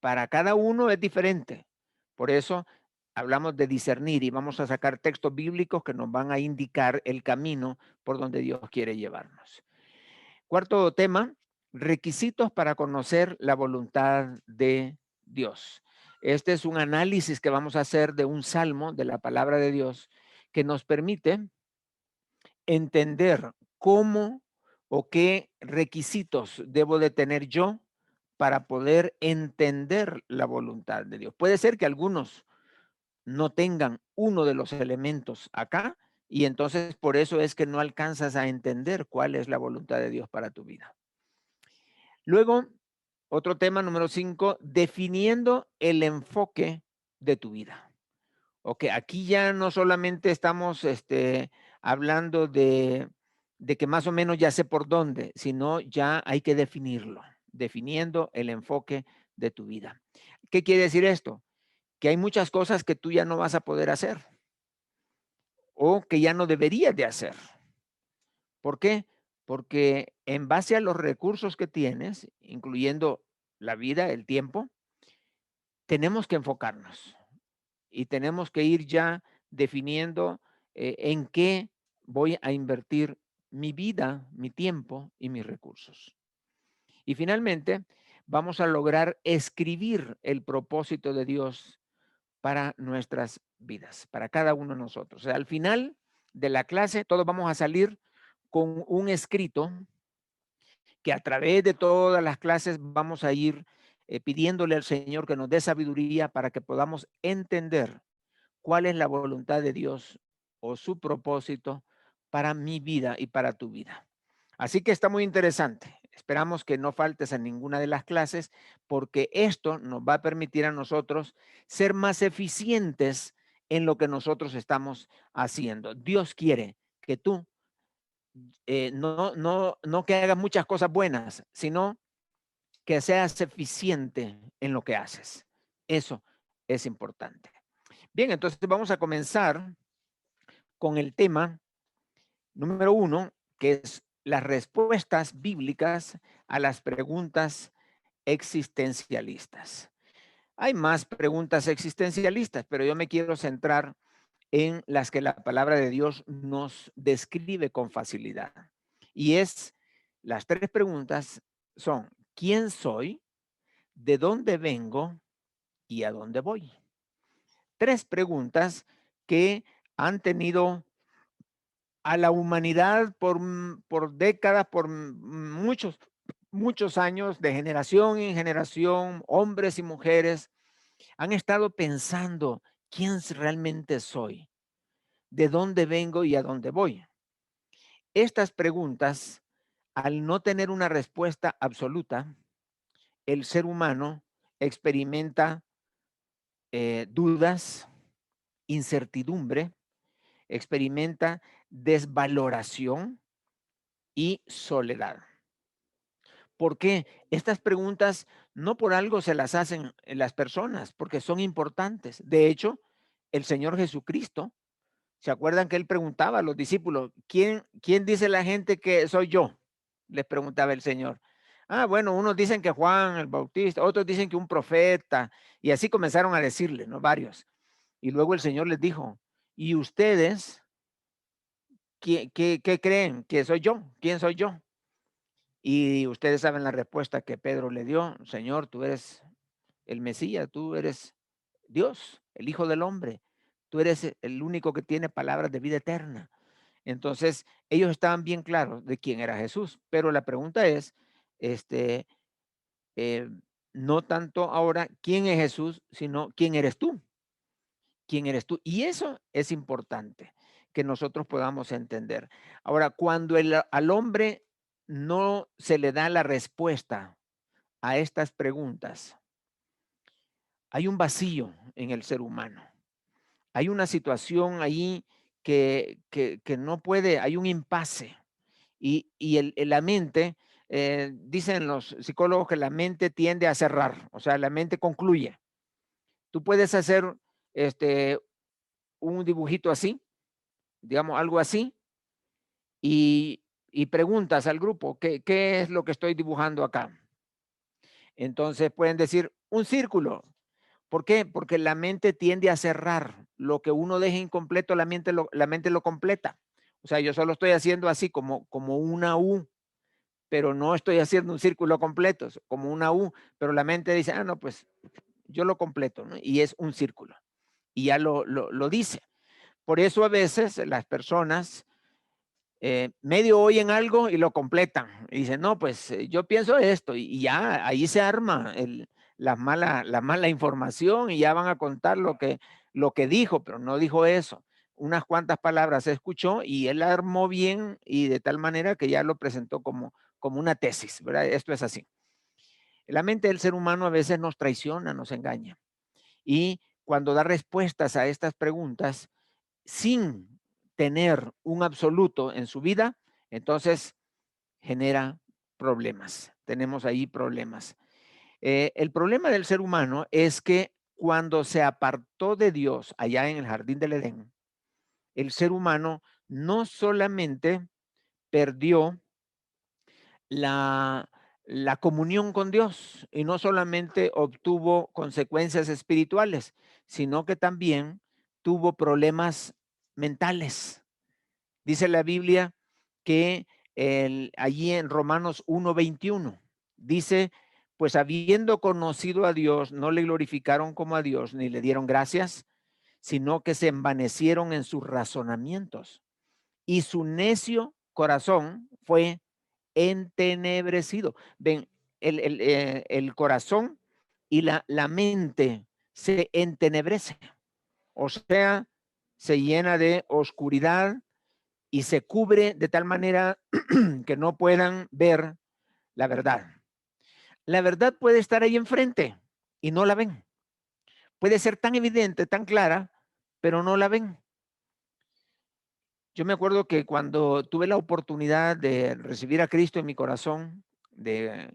Para cada uno es diferente. Por eso hablamos de discernir y vamos a sacar textos bíblicos que nos van a indicar el camino por donde Dios quiere llevarnos. Cuarto tema, requisitos para conocer la voluntad de Dios. Este es un análisis que vamos a hacer de un salmo de la palabra de Dios que nos permite entender cómo o qué requisitos debo de tener yo para poder entender la voluntad de Dios. Puede ser que algunos no tengan uno de los elementos acá y entonces por eso es que no alcanzas a entender cuál es la voluntad de Dios para tu vida. Luego, otro tema número 5, definiendo el enfoque de tu vida. Ok, aquí ya no solamente estamos hablando de que más o menos ya sé por dónde, sino ya hay que definirlo, definiendo el enfoque de tu vida. ¿Qué quiere decir esto? Que hay muchas cosas que tú ya no vas a poder hacer o que ya no deberías de hacer. ¿Por qué? Porque en base a los recursos que tienes, incluyendo la vida, el tiempo, tenemos que enfocarnos y tenemos que ir ya definiendo en qué voy a invertir mi vida, mi tiempo y mis recursos. Y finalmente, vamos a lograr escribir el propósito de Dios para nuestras vidas, para cada uno de nosotros. O sea, al final de la clase, todos vamos a salir con un escrito que a través de todas las clases vamos a ir pidiéndole al Señor que nos dé sabiduría para que podamos entender cuál es la voluntad de Dios o su propósito para mi vida y para tu vida. Así que está muy interesante. Esperamos que no faltes en ninguna de las clases porque esto nos va a permitir a nosotros ser más eficientes en lo que nosotros estamos haciendo. Dios quiere que tú no que hagas muchas cosas buenas, sino que seas eficiente en lo que haces. Eso es importante. Bien, entonces vamos a comenzar con el tema número 1, que es las respuestas bíblicas a las preguntas existencialistas. Hay más preguntas existencialistas, pero yo me quiero centrar en las que la palabra de Dios nos describe con facilidad. Y las 3 preguntas son, ¿quién soy? ¿De dónde vengo? ¿Y a dónde voy? 3 preguntas que han tenido a la humanidad por décadas, por muchos años, de generación en generación, hombres y mujeres, han estado pensando quién realmente soy, de dónde vengo y a dónde voy. Estas preguntas, al no tener una respuesta absoluta, el ser humano experimenta dudas, incertidumbre, experimenta desvaloración y soledad. ¿Por qué? Estas preguntas no por algo se las hacen las personas, porque son importantes. De hecho, el Señor Jesucristo, ¿se acuerdan que él preguntaba a los discípulos, ¿quién dice la gente que soy yo? Les preguntaba el Señor. Bueno, unos dicen que Juan el Bautista, otros dicen que un profeta, y así comenzaron a decirle, ¿no? Varios. Y luego el Señor les dijo, ¿y ustedes qué creen que soy yo? ¿Quién soy yo? Y ustedes saben la respuesta que Pedro le dio, Señor, tú eres el Mesías, tú eres Dios, el Hijo del Hombre, tú eres el único que tiene palabras de vida eterna. Entonces, ellos estaban bien claros de quién era Jesús, pero la pregunta es, no tanto ahora quién es Jesús, sino quién eres tú. ¿Quién eres tú? Y eso es importante que nosotros podamos entender. Ahora, cuando al hombre no se le da la respuesta a estas preguntas, hay un vacío en el ser humano. Hay una situación ahí que no puede, hay un impasse. Y la mente, dicen los psicólogos que la mente tiende a cerrar, o sea, la mente concluye. Tú puedes hacer un dibujito así, digamos algo así, y preguntas al grupo, ¿qué es lo que estoy dibujando acá? Entonces pueden decir un círculo. ¿Por qué? Porque la mente tiende a cerrar. Lo que uno deja incompleto, la mente lo completa. O sea, yo solo estoy haciendo así como una U, pero no estoy haciendo un círculo completo, como una U, pero la mente dice, ah, no, pues yo lo completo, ¿no? Y es un círculo. Y ya lo dice. Por eso a veces las personas medio oyen algo y lo completan. Y dicen, no, pues yo pienso esto. Y ya ahí se arma la mala información y ya van a contar lo que dijo, pero no dijo eso. Unas cuantas palabras se escuchó y él la armó bien y de tal manera que ya lo presentó como una tesis, ¿verdad? Esto es así. La mente del ser humano a veces nos traiciona, nos engaña. Y cuando da respuestas a estas preguntas sin tener un absoluto en su vida, entonces genera problemas. Tenemos ahí problemas. El problema del ser humano es que cuando se apartó de Dios allá en el jardín del Edén, el ser humano no solamente perdió la comunión con Dios y no solamente obtuvo consecuencias espirituales, sino que también tuvo problemas mentales. Dice la Biblia que allí en Romanos 1:21 dice, pues habiendo conocido a Dios, no le glorificaron como a Dios, ni le dieron gracias, sino que se envanecieron en sus razonamientos. Y su necio corazón fue entenebrecido. Ven, el corazón y la mente se entenebrece, o sea, se llena de oscuridad y se cubre de tal manera que no puedan ver la verdad. La verdad puede estar ahí enfrente y no la ven. Puede ser tan evidente, tan clara, pero no la ven. Yo me acuerdo que cuando tuve la oportunidad de recibir a Cristo en mi corazón, de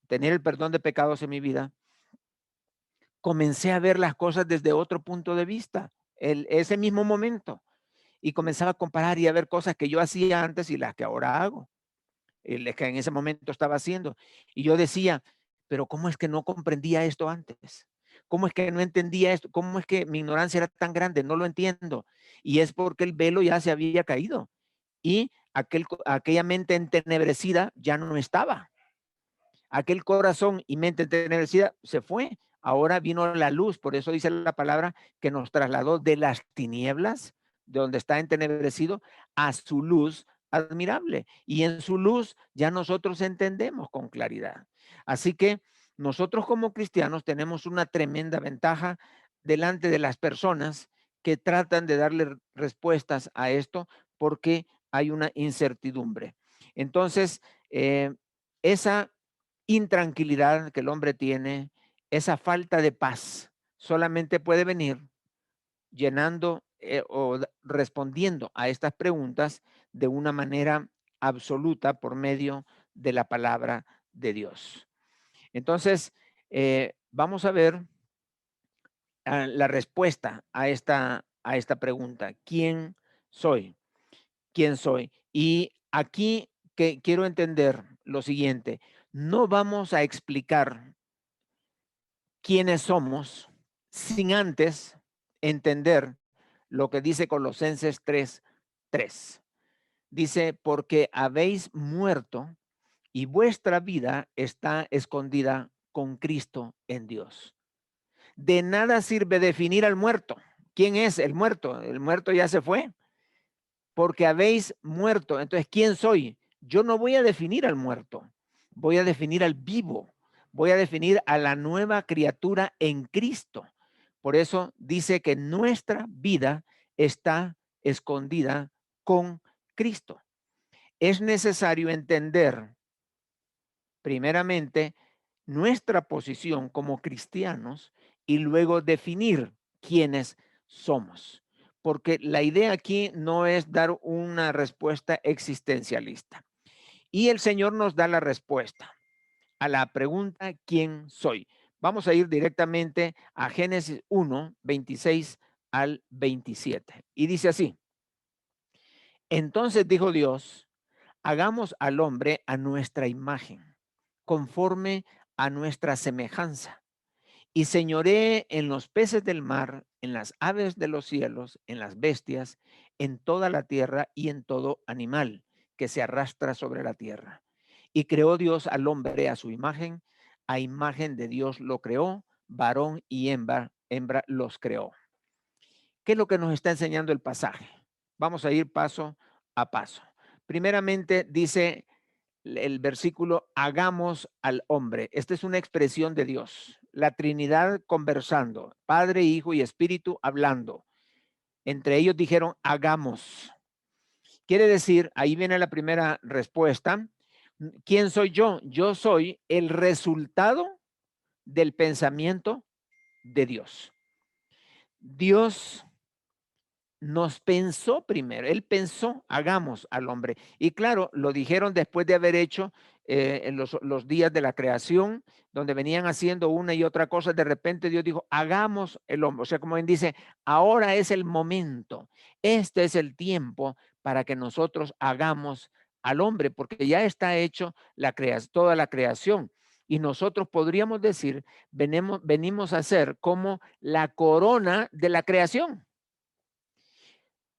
tener el perdón de pecados en mi vida, comencé a ver las cosas desde otro punto de vista, ese mismo momento, y comenzaba a comparar y a ver cosas que yo hacía antes y las que ahora hago, las que en ese momento estaba haciendo. Y yo decía, pero ¿cómo es que no comprendía esto antes? ¿Cómo es que no entendía esto? ¿Cómo es que mi ignorancia era tan grande? No lo entiendo. Y es porque el velo ya se había caído y aquella mente entenebrecida ya no estaba. Aquel corazón y mente entenebrecida se fue. Ahora vino la luz. Por eso dice la palabra que nos trasladó de las tinieblas, de donde está entenebrecido, a su luz admirable. Y en su luz ya nosotros entendemos con claridad. Así que nosotros como cristianos tenemos una tremenda ventaja delante de las personas que tratan de darle respuestas a esto porque hay una incertidumbre. Entonces, esa intranquilidad que el hombre tiene, esa falta de paz, solamente puede venir llenando respondiendo a estas preguntas de una manera absoluta por medio de la palabra de Dios. Entonces, vamos a ver la respuesta a esta pregunta. ¿Quién soy? ¿Quién soy? Y aquí que quiero entender lo siguiente. No vamos a explicar quiénes somos sin antes entender lo que dice Colosenses 3:3. Dice, porque habéis muerto y vuestra vida está escondida con Cristo en Dios. De nada sirve definir al muerto. ¿Quién es el muerto? El muerto ya se fue. Porque habéis muerto. Entonces, ¿quién soy? Yo no voy a definir al muerto. Voy a definir al vivo. Voy a definir a la nueva criatura en Cristo. Por eso dice que nuestra vida está escondida con Cristo. Es necesario entender, primeramente, nuestra posición como cristianos y luego definir quiénes somos. Porque la idea aquí no es dar una respuesta existencialista. Y el Señor nos da la respuesta a la pregunta, ¿quién soy? Vamos a ir directamente a Génesis 1:26 al 27. Y dice así, entonces dijo Dios, hagamos al hombre a nuestra imagen, conforme a nuestra semejanza y señoree en los peces del mar, en las aves de los cielos, en las bestias, en toda la tierra y en todo animal que se arrastra sobre la tierra. Y creó Dios al hombre a su imagen, a imagen de Dios lo creó, varón y hembra los creó. ¿Qué es lo que nos está enseñando el pasaje? Vamos a ir paso a paso. Primeramente dice el versículo, hagamos al hombre. Esta es una expresión de Dios. La Trinidad conversando, Padre, Hijo y Espíritu hablando. Entre ellos dijeron, hagamos. Quiere decir, ahí viene la primera respuesta. ¿Quién soy yo? Yo soy el resultado del pensamiento de Dios. Dios nos pensó primero, él pensó, hagamos al hombre. Y claro, lo dijeron después de haber hecho en los días de la creación, donde venían haciendo una y otra cosa, de repente Dios dijo, hagamos el hombre. O sea, como él dice, ahora es el momento, este es el tiempo para que nosotros hagamos al hombre, porque ya está hecho toda la creación. Y nosotros podríamos decir, venimos a ser como la corona de la creación.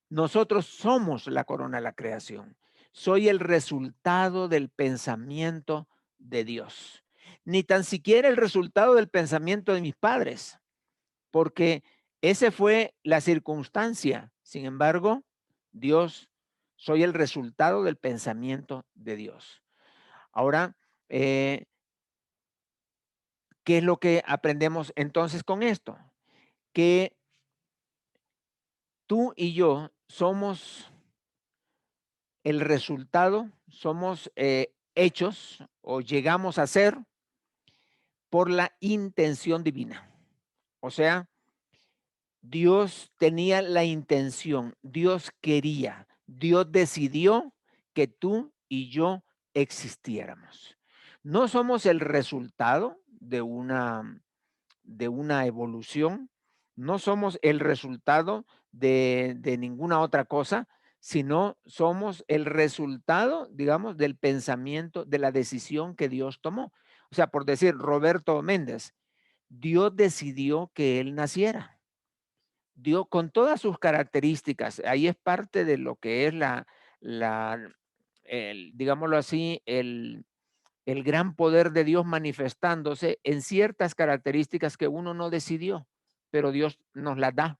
Nosotros somos la corona de la creación. Soy el resultado del pensamiento de Dios. Ni tan siquiera el resultado del pensamiento de mis padres, porque esa fue la circunstancia. Sin embargo, soy el resultado del pensamiento de Dios. Ahora, ¿qué es lo que aprendemos entonces con esto? Que tú y yo somos el resultado, somos hechos o llegamos a ser por la intención divina. O sea, Dios tenía la intención, Dios quería, Dios decidió que tú y yo existiéramos. No somos el resultado de una evolución, no somos el resultado de ninguna otra cosa, sino somos el resultado, digamos, del pensamiento, de la decisión que Dios tomó. O sea, por decir, Roberto Méndez, Dios decidió que él naciera. Dios, con todas sus características, ahí es parte de lo que es digámoslo así, el gran poder de Dios manifestándose en ciertas características que uno no decidió, pero Dios nos las da.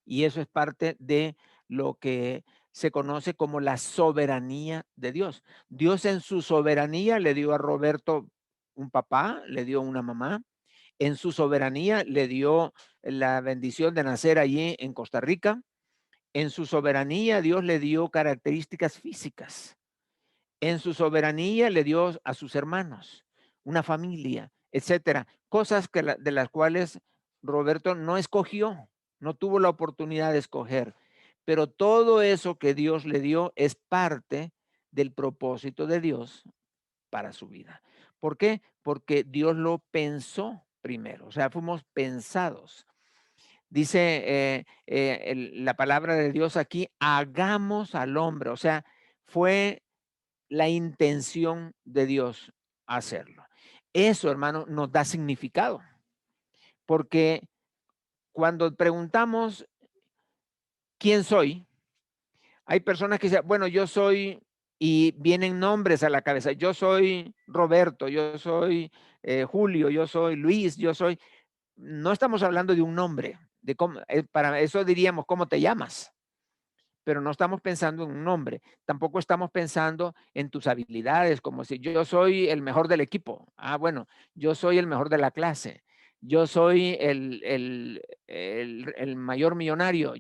Y eso es parte de lo que se conoce como la soberanía de Dios. Dios en su soberanía le dio a Roberto un papá, le dio una mamá. En su soberanía le dio la bendición de nacer allí en Costa Rica. En su soberanía Dios le dio características físicas. En su soberanía le dio a sus hermanos, una familia, etcétera. Cosas de las cuales Roberto no escogió, no tuvo la oportunidad de escoger. Pero todo eso que Dios le dio es parte del propósito de Dios para su vida. ¿Por qué? Porque Dios lo pensó primero, o sea, fuimos pensados. Dice la palabra de Dios aquí, hagamos al hombre, o sea, fue la intención de Dios hacerlo. Eso, hermano, nos da significado, porque cuando preguntamos quién soy, hay personas que dicen, bueno, yo soy, y vienen nombres a la cabeza, yo soy Roberto, yo soy Julio, yo soy Luis, no estamos hablando de un nombre, para eso diríamos, ¿cómo te llamas? Pero no estamos pensando en un nombre, tampoco estamos pensando en tus habilidades, como si yo soy el mejor del equipo. Ah, bueno, yo soy el mejor de la clase, yo soy el mayor millonario,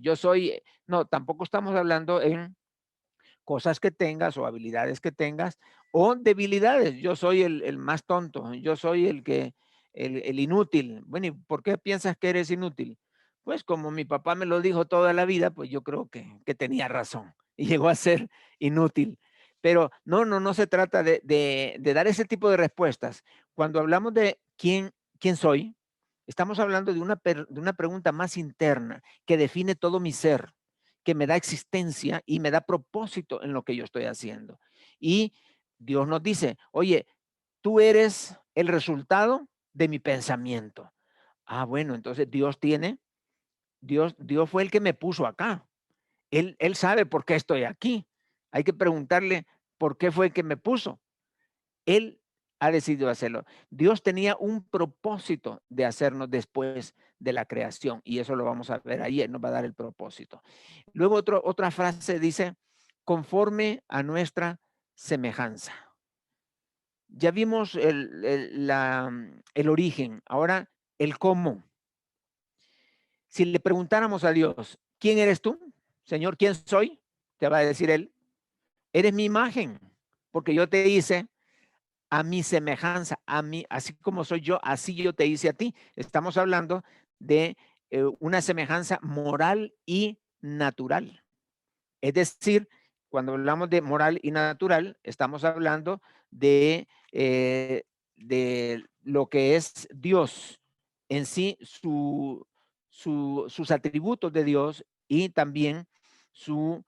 no, tampoco estamos hablando en cosas que tengas o habilidades que tengas o debilidades. Yo soy el más tonto, yo soy el inútil. Bueno, ¿y por qué piensas que eres inútil? Pues como mi papá me lo dijo toda la vida, pues yo creo que tenía razón y llegó a ser inútil. Pero no se trata de dar ese tipo de respuestas. Cuando hablamos de quién soy, estamos hablando de una pregunta más interna que define todo mi ser, que me da existencia y me da propósito en lo que yo estoy haciendo. Y Dios nos dice, oye, tú eres el resultado de mi pensamiento. Ah, bueno, entonces Dios fue el que me puso acá. Él sabe por qué estoy aquí. Hay que preguntarle por qué fue que me puso. Él ha decidido hacerlo. Dios tenía un propósito de hacernos después de la creación, y eso lo vamos a ver ahí. Él nos va a dar el propósito. Luego otra frase dice, conforme a nuestra semejanza. Ya vimos el origen, ahora el cómo. Si le preguntáramos a Dios, ¿quién eres tú? Señor, ¿quién soy? Te va a decir él, eres mi imagen, porque yo te hice a mi semejanza, a mí, así como soy yo, así yo te hice a ti. Estamos hablando de una semejanza moral y natural. Es decir, cuando hablamos de moral y natural, estamos hablando de lo que es Dios en sí, sus atributos de Dios y también su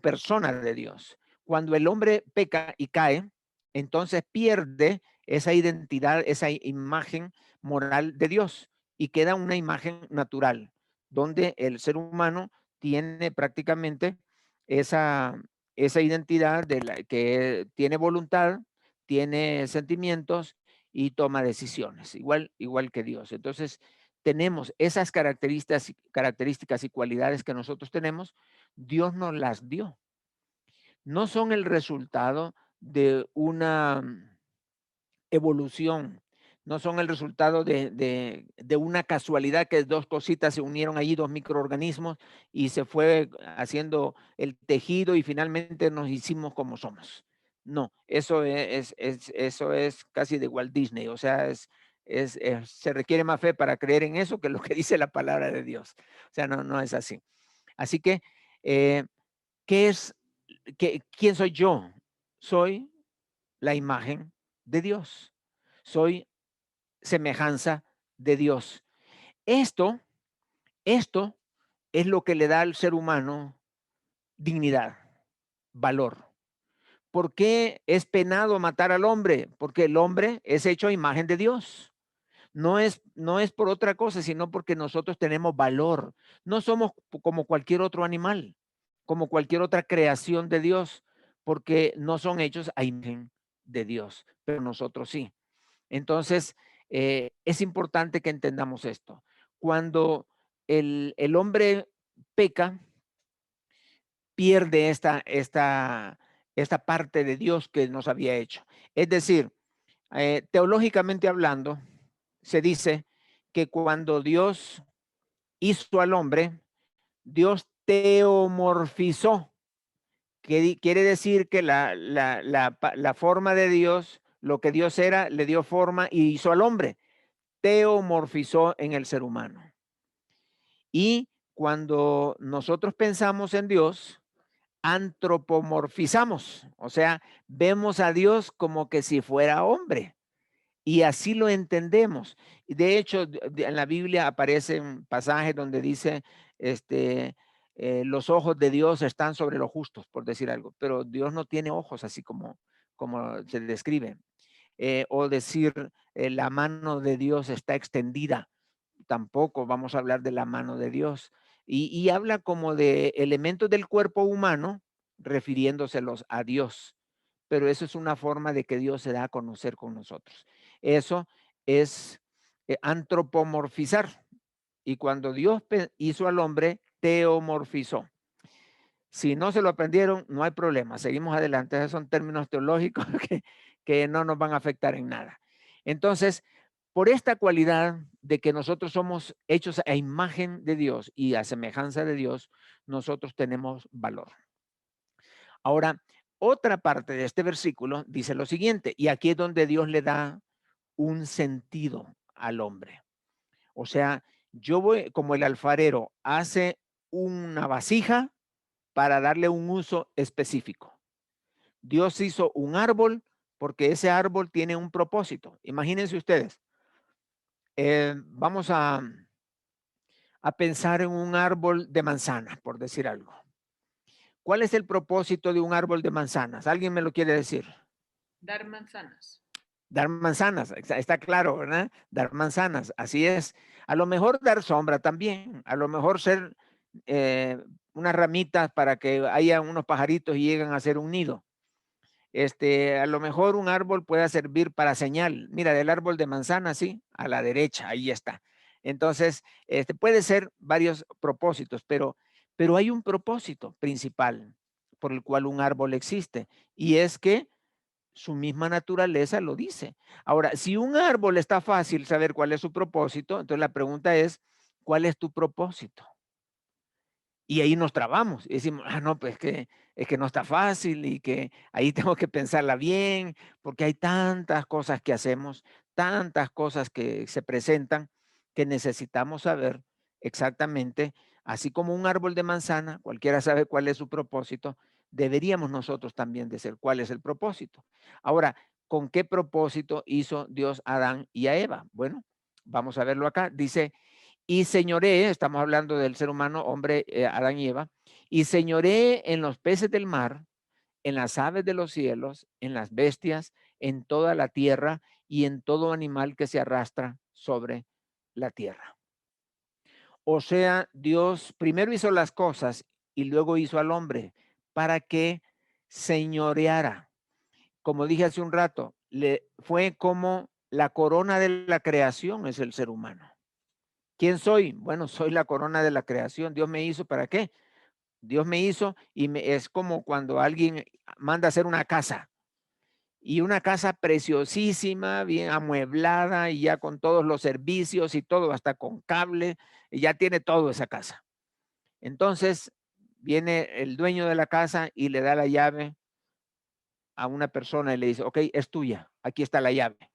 persona de Dios. Cuando el hombre peca y cae, entonces pierde esa identidad, esa imagen moral de Dios y queda una imagen natural, donde el ser humano tiene prácticamente esa identidad de la que tiene voluntad, tiene sentimientos y toma decisiones, igual que Dios. Entonces, tenemos esas características y cualidades que nosotros tenemos, Dios nos las dio. No son el resultado de una evolución, no son el resultado de una casualidad que dos cositas se unieron allí, dos microorganismos, y se fue haciendo el tejido y finalmente nos hicimos como somos. No, eso es casi de Walt Disney, o sea, se requiere más fe para creer en eso que lo que dice la palabra de Dios. O sea, no es así. Así que, ¿quién soy yo? Soy la imagen de Dios. Soy semejanza de Dios. Esto es lo que le da al ser humano dignidad, valor. ¿Por qué es penado matar al hombre? Porque el hombre es hecho a imagen de Dios. No es por otra cosa, sino porque nosotros tenemos valor. No somos como cualquier otro animal, como cualquier otra creación de Dios, porque no son hechos a imagen de Dios, pero nosotros sí. Entonces, es importante que entendamos esto. Cuando el hombre peca, pierde esta parte de Dios que nos había hecho. Es decir, teológicamente hablando, se dice que cuando Dios hizo al hombre, Dios teomorfizó, que quiere decir que la forma de Dios, lo que Dios era, le dio forma y hizo al hombre. Teomorfizó en el ser humano. Y cuando nosotros pensamos en Dios, antropomorfizamos, o sea, vemos a Dios como que si fuera hombre. Y así lo entendemos. De hecho, en la Biblia aparecen pasajes donde dice, los ojos de Dios están sobre los justos, por decir algo, pero Dios no tiene ojos así como se describe. O decir, la mano de Dios está extendida. Tampoco vamos a hablar de la mano de Dios. Y habla como de elementos del cuerpo humano, refiriéndoselos a Dios. Pero eso es una forma de que Dios se da a conocer con nosotros. Eso es antropomorfizar. Y cuando Dios hizo al hombre, teomorfizó. Si no se lo aprendieron, no hay problema. Seguimos adelante. Esos son términos teológicos que no nos van a afectar en nada. Entonces, por esta cualidad de que nosotros somos hechos a imagen de Dios y a semejanza de Dios, nosotros tenemos valor. Ahora, otra parte de este versículo dice lo siguiente, y aquí es donde Dios le da un sentido al hombre. O sea, yo voy como el alfarero hace una vasija para darle un uso específico. Dios hizo un árbol porque ese árbol tiene un propósito. Imagínense ustedes, vamos a pensar en un árbol de manzana, por decir algo. ¿Cuál es el propósito de un árbol de manzanas? ¿Alguien me lo quiere decir? Dar manzanas. Dar manzanas, está claro, ¿verdad? Dar manzanas, así es. A lo mejor dar sombra también, a lo mejor ser unas ramitas para que haya unos pajaritos y lleguen a hacer un nido. A lo mejor un árbol pueda servir para señal. Mira, del árbol de manzana, sí, a la derecha, ahí está. Entonces, puede ser varios propósitos, pero hay un propósito principal por el cual un árbol existe, y es que su misma naturaleza lo dice. Ahora, si un árbol está fácil saber cuál es su propósito, entonces la pregunta es, ¿cuál es tu propósito? Y ahí nos trabamos y decimos, no, pues es que no está fácil y que ahí tengo que pensarla bien, porque hay tantas cosas que hacemos, tantas cosas que se presentan que necesitamos saber exactamente, así como un árbol de manzana, cualquiera sabe cuál es su propósito, deberíamos nosotros también de ser cuál es el propósito. Ahora, ¿con qué propósito hizo Dios a Adán y a Eva? Bueno, vamos a verlo acá. Dice, y señoré, estamos hablando del ser humano, hombre, Adán y Eva, y señoré en los peces del mar, en las aves de los cielos, en las bestias, en toda la tierra y en todo animal que se arrastra sobre la tierra. O sea, Dios primero hizo las cosas y luego hizo al hombre para que señoreara. Como dije hace un rato, fue como la corona de la creación es el ser humano. ¿Quién soy? Bueno, soy la corona de la creación. Dios me hizo, ¿para qué? Dios me hizo y es como cuando alguien manda a hacer una casa y una casa preciosísima, bien amueblada y ya con todos los servicios y todo, hasta con cable, y ya tiene todo esa casa. Entonces viene el dueño de la casa y le da la llave a una persona y le dice, ok, es tuya, aquí está la llave.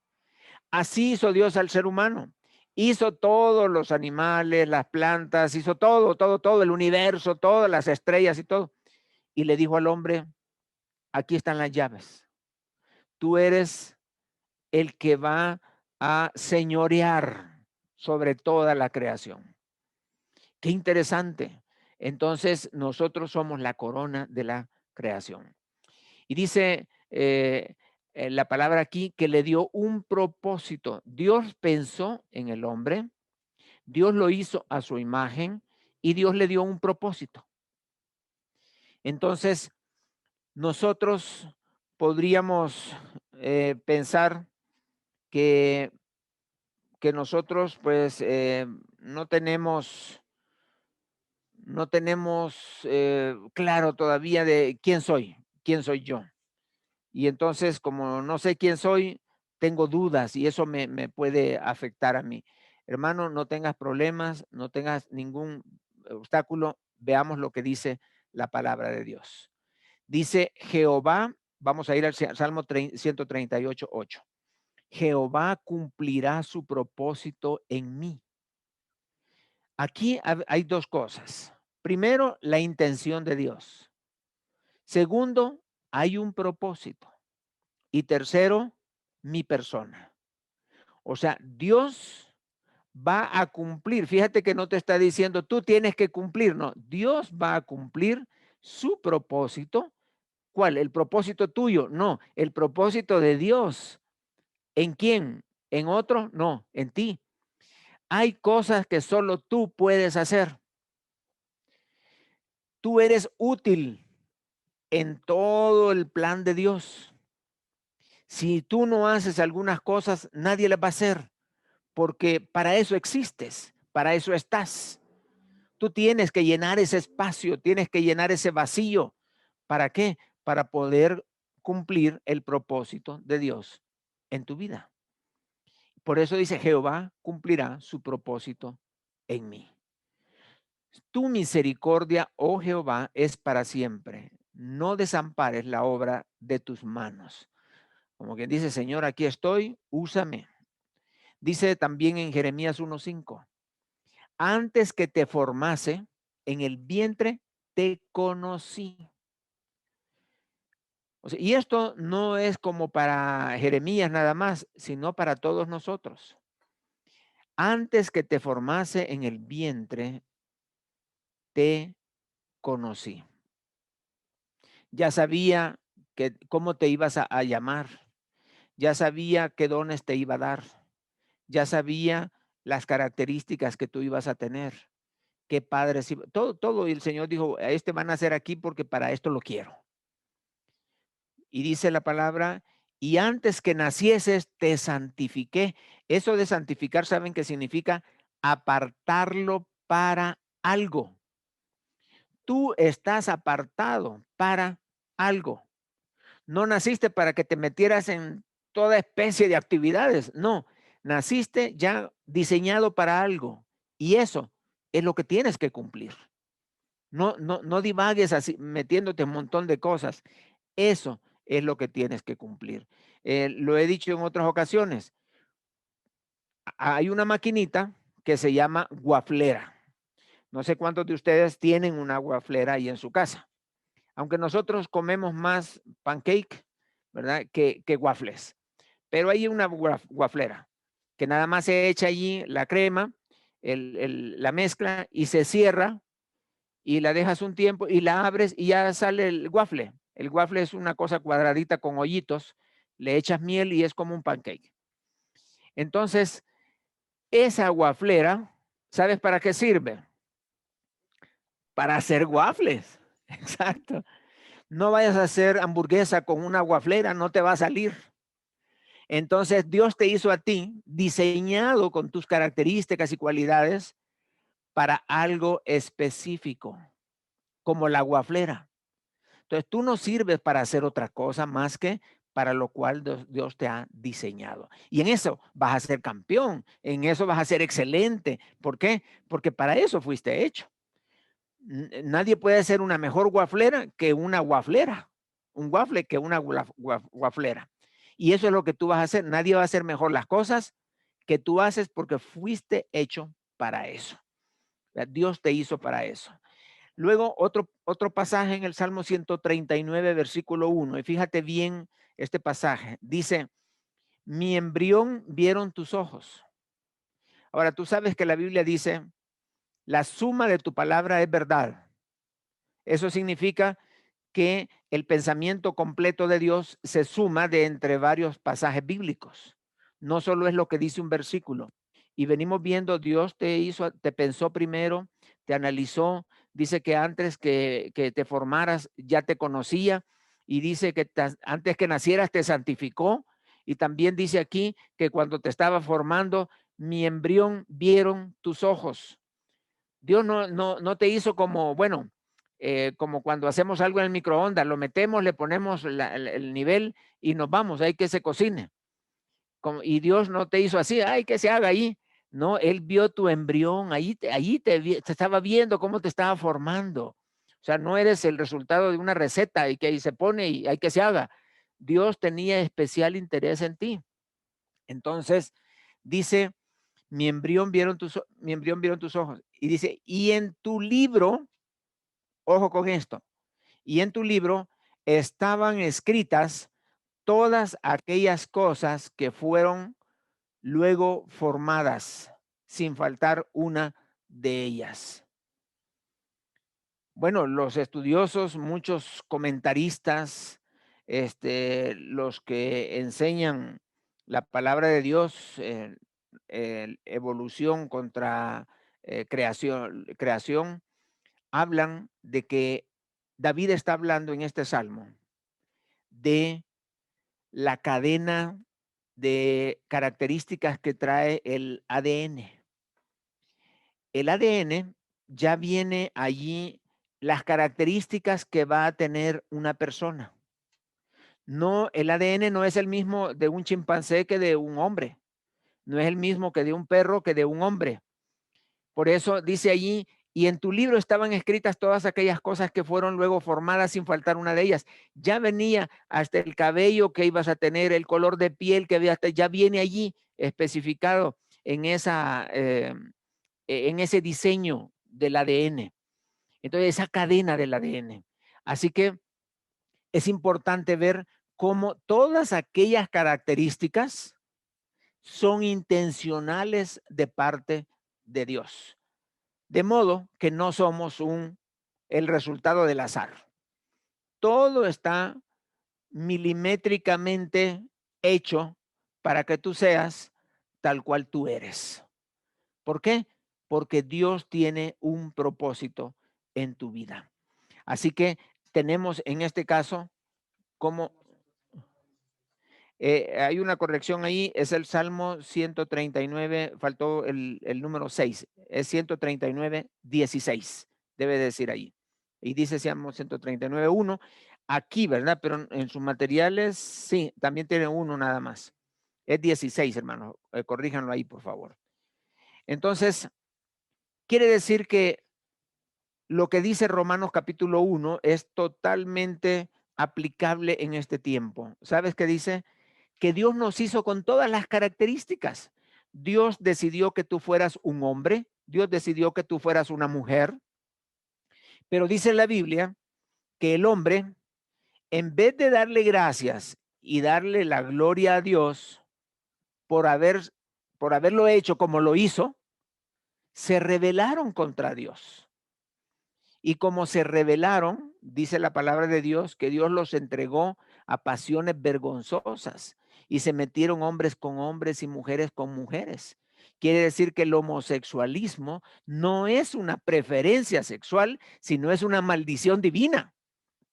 Así hizo Dios al ser humano. Hizo todos los animales, las plantas, hizo todo el universo, todas las estrellas y todo. Y le dijo al hombre, aquí están las llaves. Tú eres el que va a señorear sobre toda la creación. Qué interesante. Entonces nosotros somos la corona de la creación. Y dice la palabra aquí que le dio un propósito. Dios pensó en el hombre, Dios lo hizo a su imagen y Dios le dio un propósito. Entonces, nosotros podríamos pensar que, que nosotros pues no tenemos claro todavía de quién soy yo. Y entonces, como no sé quién soy, tengo dudas y eso me puede afectar a mí. Hermano, no tengas problemas, no tengas ningún obstáculo. Veamos lo que dice la palabra de Dios. Dice Jehová, vamos a ir al Salmo 138, 8. Jehová cumplirá su propósito en mí. Aquí hay dos cosas. Primero, la intención de Dios. Segundo, hay un propósito. Y tercero, mi persona. O sea, Dios va a cumplir. Fíjate que no te está diciendo tú tienes que cumplir, no. Dios va a cumplir su propósito. ¿Cuál? ¿El propósito tuyo? No, el propósito de Dios. ¿En quién? ¿En otro? No, en ti. Hay cosas que solo tú puedes hacer. Tú eres útil en todo el plan de Dios. Si tú no haces algunas cosas, nadie las va a hacer. Porque para eso existes, para eso estás. Tú tienes que llenar ese espacio, tienes que llenar ese vacío. ¿Para qué? Para poder cumplir el propósito de Dios en tu vida. Por eso dice, Jehová cumplirá su propósito en mí. Tu misericordia, oh Jehová, es para siempre. No desampares la obra de tus manos. Como quien dice, Señor, aquí estoy, úsame. Dice también en Jeremías 1:5. Antes que te formase en el vientre, te conocí. O sea, y esto no es como para Jeremías nada más, sino para todos nosotros. Antes que te formase en el vientre, te conocí. Ya sabía cómo te ibas a llamar. ya sabía qué dones te iba a dar, ya sabía las características que tú ibas a tener, qué padres, todo, y el Señor dijo, a este van a hacer aquí porque para esto lo quiero. Y dice la palabra, y antes que nacieses te santifiqué. Eso de santificar, ¿saben qué significa? Apartarlo para algo. Tú estás apartado para algo. No naciste para que te metieras en toda especie de actividades. No, naciste ya diseñado para algo. Y eso es lo que tienes que cumplir. No divagues así, metiéndote un montón de cosas. Eso es lo que tienes que cumplir. Lo he dicho en otras ocasiones. Hay una maquinita que se llama guaflera. No sé cuántos de ustedes tienen una guaflera ahí en su casa. Aunque nosotros comemos más pancake, ¿verdad? Que waffles. Pero hay una guaflera que nada más se echa allí la crema, la mezcla y se cierra y la dejas un tiempo y la abres y ya sale el waffle. El waffle es una cosa cuadradita con hoyitos, le echas miel y es como un pancake. Entonces, esa guaflera, ¿sabes para qué sirve? Para hacer waffles. Exacto. No vayas a hacer hamburguesa con una guaflera, no te va a salir. Entonces, Dios te hizo a ti diseñado con tus características y cualidades para algo específico, como la guaflera. Entonces, tú no sirves para hacer otra cosa más que para lo cual Dios te ha diseñado. Y en eso vas a ser campeón, en eso vas a ser excelente. ¿Por qué? Porque para eso fuiste hecho. Nadie puede ser una mejor guaflera que una guaflera, un waffle que una guaflera. Y eso es lo que tú vas a hacer. Nadie va a hacer mejor las cosas que tú haces porque fuiste hecho para eso. Dios te hizo para eso. Luego otro pasaje en el Salmo 139, versículo 1. Y fíjate bien este pasaje. Dice, mi embrión vieron tus ojos. Ahora, tú sabes que la Biblia dice, la suma de tu palabra es verdad. Eso significa que el pensamiento completo de Dios se suma de entre varios pasajes bíblicos. No solo es lo que dice un versículo. Y venimos viendo, Dios te pensó primero, te analizó, dice que antes que te formaras ya te conocía y dice que antes que nacieras te santificó. Y también dice aquí que cuando te estaba formando, mi embrión vieron tus ojos. Dios no te hizo como, bueno, como cuando hacemos algo en el microondas, lo metemos, le ponemos el nivel y nos vamos, hay que se cocine. Y Dios no te hizo así, ay, que se haga ahí. No, Él vio tu embrión, ahí te estaba viendo cómo te estaba formando. O sea, no eres el resultado de una receta y que ahí se pone y hay que se haga. Dios tenía especial interés en ti. Entonces, dice, mi embrión vieron tus ojos. Y dice, y en tu libro, ojo con esto, y en tu libro estaban escritas todas aquellas cosas que fueron luego formadas, sin faltar una de ellas. Bueno, los estudiosos, muchos comentaristas, los que enseñan la palabra de Dios, evolución contra creación, hablan de que David está hablando en este salmo de la cadena de características que trae el ADN. El ADN ya viene allí las características que va a tener una persona. No, el ADN no es el mismo de un chimpancé que de un hombre. No es el mismo que de un perro que de un hombre. Por eso dice allí, y en tu libro estaban escritas todas aquellas cosas que fueron luego formadas sin faltar una de ellas. Ya venía hasta el cabello que ibas a tener, el color de piel que había, ya viene allí especificado en ese diseño del ADN. Entonces, esa cadena del ADN. Así que es importante ver cómo todas aquellas características son intencionales de parte de Dios. De modo que no somos el resultado del azar. Todo está milimétricamente hecho para que tú seas tal cual tú eres. ¿Por qué? Porque Dios tiene un propósito en tu vida. Así que tenemos en este caso como hay una corrección ahí, es el Salmo 139, faltó el número 6, es 139, 16, debe decir ahí. Y dice Salmo 139, 1, aquí, ¿verdad? Pero en sus materiales, sí, también tiene uno nada más. Es 16, hermano, corríjanlo ahí, por favor. Entonces, quiere decir que lo que dice Romanos capítulo 1 es totalmente aplicable en este tiempo. ¿Sabes qué dice? Que Dios nos hizo con todas las características. Dios decidió que tú fueras un hombre, Dios decidió que tú fueras una mujer, pero dice la Biblia que el hombre, en vez de darle gracias y darle la gloria a Dios por haberlo hecho como lo hizo, se rebelaron contra Dios. Y como se rebelaron, dice la palabra de Dios, que Dios los entregó a pasiones vergonzosas y se metieron hombres con hombres y mujeres con mujeres. Quiere decir que el homosexualismo no es una preferencia sexual, sino es una maldición divina.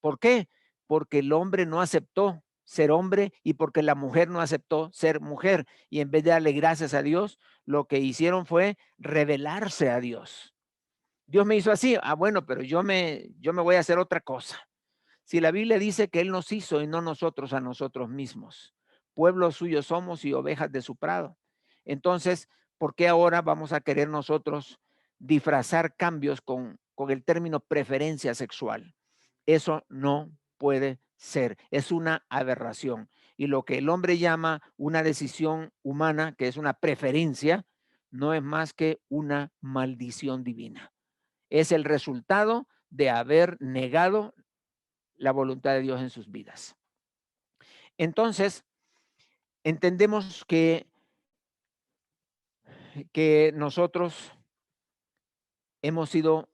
¿Por qué? Porque el hombre no aceptó ser hombre y porque la mujer no aceptó ser mujer. Y en vez de darle gracias a Dios, lo que hicieron fue rebelarse a Dios. Dios me hizo así, bueno, pero yo me voy a hacer otra cosa. Si la Biblia dice que Él nos hizo y no nosotros a nosotros mismos, pueblo suyo somos y ovejas de su prado. Entonces, ¿por qué ahora vamos a querer nosotros disfrazar cambios con el término preferencia sexual? Eso no puede ser, es una aberración. Y lo que el hombre llama una decisión humana, que es una preferencia, no es más que una maldición divina. Es el resultado de haber negado la voluntad de Dios en sus vidas. Entonces, entendemos que nosotros hemos sido,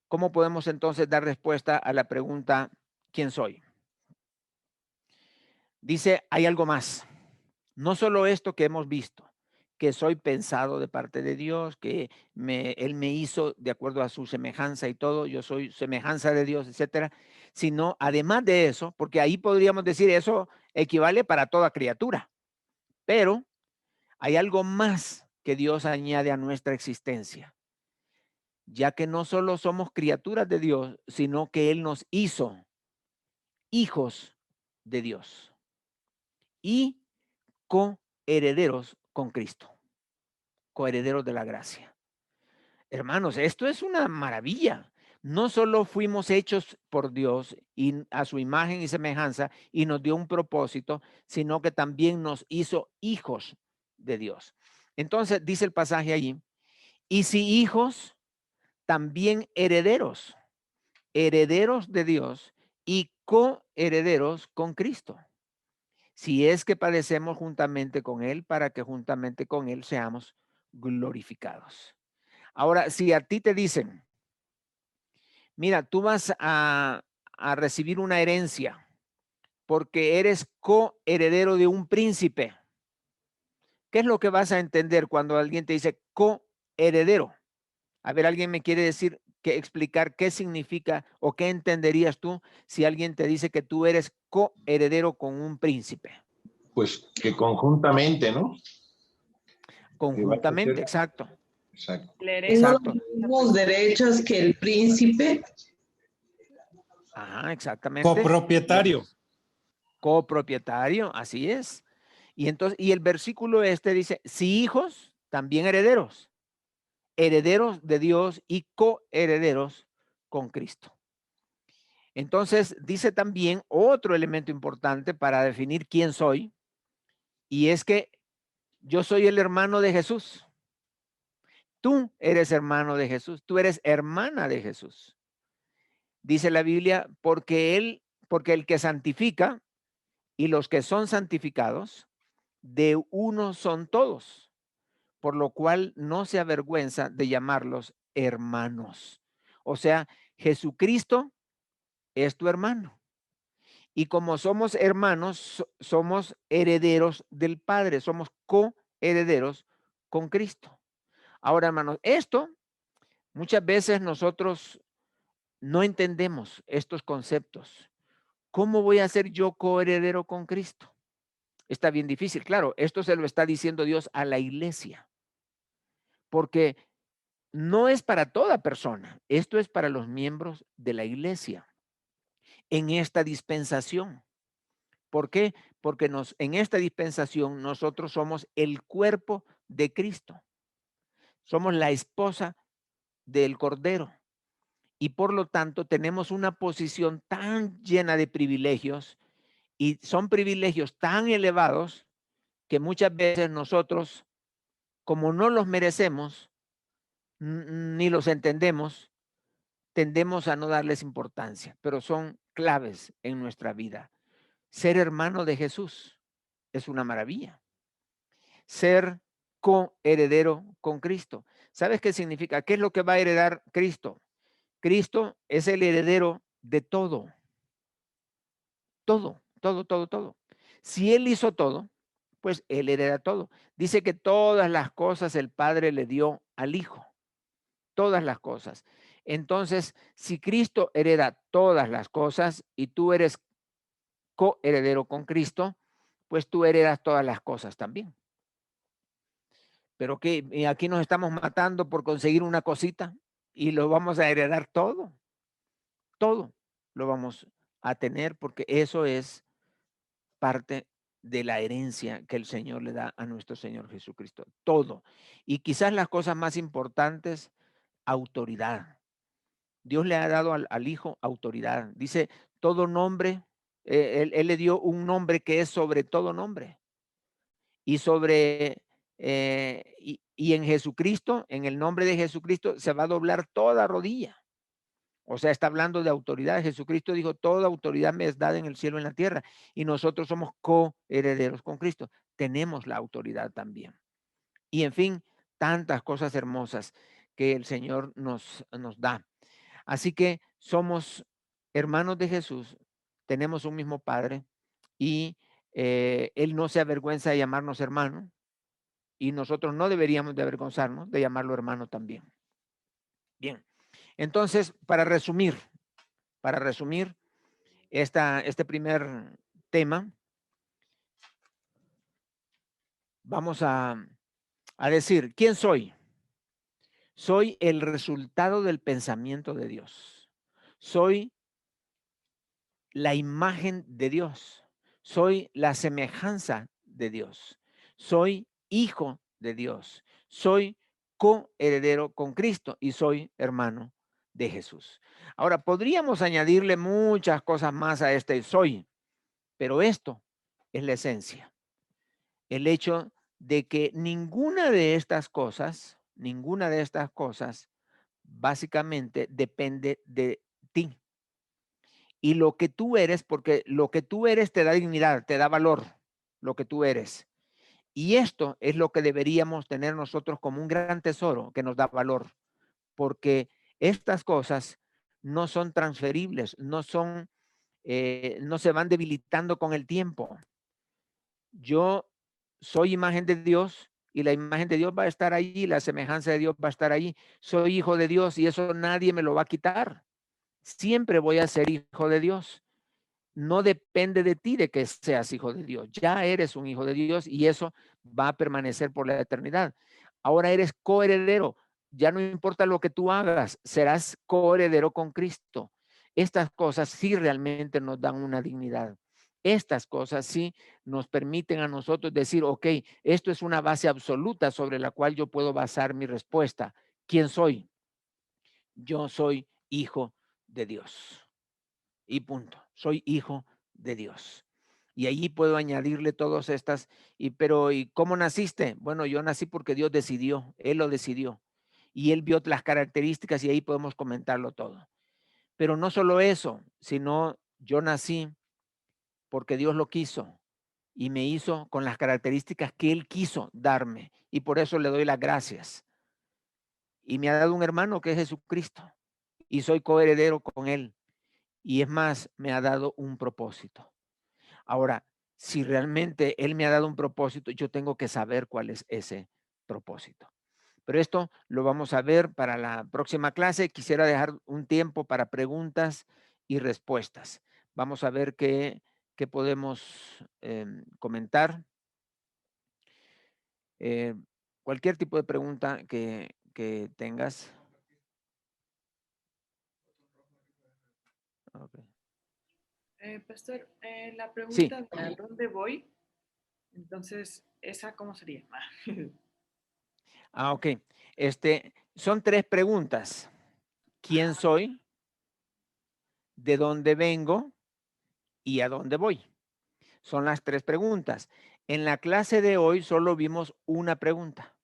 ¿cómo podemos entonces dar respuesta a la pregunta, ¿quién soy? Dice, hay algo más. No solo esto que hemos visto, que soy pensado de parte de Dios, que Él me hizo de acuerdo a su semejanza y todo, yo soy semejanza de Dios, etcétera, sino además de eso, porque ahí podríamos decir eso equivale para toda criatura, pero hay algo más que Dios añade a nuestra existencia, ya que no solo somos criaturas de Dios, sino que Él nos hizo hijos de Dios y coherederos con Cristo, coherederos de la gracia. Hermanos, esto es una maravilla. No solo fuimos hechos por Dios y a su imagen y semejanza y nos dio un propósito, sino que también nos hizo hijos de Dios. Entonces dice el pasaje allí, y si hijos, también herederos, herederos de Dios y coherederos con Cristo. Si es que padecemos juntamente con Él, para que juntamente con Él seamos glorificados. Ahora, si a ti te dicen, mira, tú vas a recibir una herencia porque eres coheredero de un príncipe, ¿qué es lo que vas a entender cuando alguien te dice coheredero? A ver, alguien me quiere decir, explicar qué significa o qué entenderías tú si alguien te dice que tú eres coheredero con un príncipe. Pues que conjuntamente, ¿no? Conjuntamente, exacto. Exacto. Tengo los mismos derechos que el príncipe. Ajá, exactamente. Copropietario. Copropietario, así es. Y entonces, y el versículo este dice, si hijos, también herederos, herederos de Dios y coherederos con Cristo. Entonces, dice también otro elemento importante para definir quién soy, y es que yo soy el hermano de Jesús. Tú eres hermano de Jesús, tú eres hermana de Jesús. Dice la Biblia, porque el que santifica y los que son santificados, de uno son todos, por lo cual no se avergüenza de llamarlos hermanos. O sea, Jesucristo es tu hermano Y como somos hermanos, somos herederos del Padre, somos coherederos con Cristo. Ahora, hermanos, esto muchas veces nosotros no entendemos estos conceptos. ¿Cómo voy a ser yo coheredero con Cristo? Está bien difícil. Claro, esto se lo está diciendo Dios a la iglesia, porque no es para toda persona. Esto es para los miembros de la iglesia en esta dispensación. ¿Por qué? Porque en esta dispensación nosotros somos el cuerpo de Cristo. Somos la esposa del Cordero. Y por lo tanto tenemos una posición tan llena de privilegios y son privilegios tan elevados que muchas veces nosotros, como no los merecemos ni los entendemos, tendemos a no darles importancia, pero son claves en nuestra vida. Ser hermano de Jesús es una maravilla. Ser coheredero con Cristo. ¿Sabes qué significa? ¿Qué es lo que va a heredar Cristo? Cristo es el heredero de todo. Todo, todo, todo, todo. Si Él hizo todo, pues Él hereda todo. Dice que todas las cosas el Padre le dio al Hijo. Todas las cosas. Entonces, si Cristo hereda todas las cosas y tú eres coheredero con Cristo, pues tú heredas todas las cosas también. Pero que aquí nos estamos matando por conseguir una cosita y lo vamos a heredar todo. Todo lo vamos a tener porque eso es parte de la herencia que el Señor le da a nuestro Señor Jesucristo. Todo. Y quizás las cosas más importantes, autoridad. Dios le ha dado al Hijo autoridad. Dice, todo nombre, él le dio un nombre que es sobre todo nombre. Y sobre, y en Jesucristo, en el nombre de Jesucristo, se va a doblar toda rodilla. O sea, está hablando de autoridad. Jesucristo dijo, toda autoridad me es dada en el cielo y en la tierra. Y nosotros somos coherederos con Cristo. Tenemos la autoridad también. Y en fin, tantas cosas hermosas que el Señor nos da. Así que somos hermanos de Jesús, tenemos un mismo Padre y Él no se avergüenza de llamarnos hermano y nosotros no deberíamos de avergonzarnos de llamarlo hermano también. Bien, entonces para resumir este primer tema, vamos a decir, ¿quién soy? Soy el resultado del pensamiento de Dios. Soy la imagen de Dios. Soy la semejanza de Dios. Soy hijo de Dios. Soy coheredero con Cristo y soy hermano de Jesús. Ahora, podríamos añadirle muchas cosas más a este soy, pero esto es la esencia. El hecho de que ninguna de estas cosas, básicamente depende de ti. Y lo que tú eres, porque lo que tú eres te da dignidad, te da valor, lo que tú eres. Y esto es lo que deberíamos tener nosotros como un gran tesoro que nos da valor, porque estas cosas no son transferibles, no se van debilitando con el tiempo. Yo soy imagen de Dios y la imagen de Dios va a estar allí, la semejanza de Dios va a estar allí. Soy hijo de Dios y eso nadie me lo va a quitar. Siempre voy a ser hijo de Dios. No depende de ti de que seas hijo de Dios. Ya eres un hijo de Dios y eso va a permanecer por la eternidad. Ahora eres coheredero. Ya no importa lo que tú hagas, serás coheredero con Cristo. Estas cosas sí realmente nos dan una dignidad. Estas cosas sí nos permiten a nosotros decir, ok, esto es una base absoluta sobre la cual yo puedo basar mi respuesta. ¿Quién soy? Yo soy hijo de Dios. Y punto. Soy hijo de Dios. Y allí puedo añadirle todas estas. ¿Y cómo naciste? Bueno, yo nací porque Dios decidió. Él lo decidió. Y Él vio las características y ahí podemos comentarlo todo. Pero no solo eso, sino yo nací porque Dios lo quiso y me hizo con las características que Él quiso darme. Y por eso le doy las gracias. Y me ha dado un hermano que es Jesucristo. Y soy coheredero con Él. y es más, me ha dado un propósito. Ahora, si realmente Él me ha dado un propósito, yo tengo que saber cuál es ese propósito. Pero esto lo vamos a ver para la próxima clase. Quisiera dejar un tiempo para preguntas y respuestas. Vamos a ver qué podemos comentar. Cualquier tipo de pregunta que tengas. Okay. Pastor, la Sí. pregunta de ¿a dónde voy? Entonces, ¿esa cómo sería? Ok. Son 3 preguntas. ¿Quién soy? ¿De dónde vengo? ¿Y a dónde voy? Son las 3 preguntas. En la clase de hoy solo vimos una pregunta.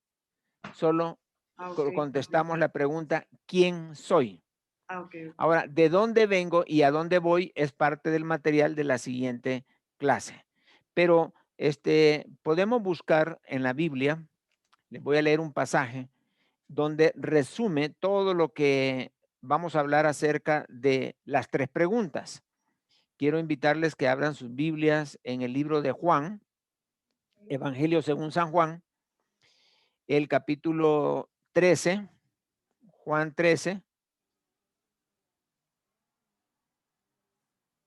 Solo Ok. contestamos la pregunta, ¿quién soy? Ok. Ahora, ¿de dónde vengo y a dónde voy? Es parte del material de la siguiente clase. Pero podemos buscar en la Biblia, les voy a leer un pasaje donde resume todo lo que vamos a hablar acerca de las 3 preguntas. Quiero invitarles que abran sus Biblias en el libro de Juan, Evangelio según San Juan, el capítulo 13, Juan 13,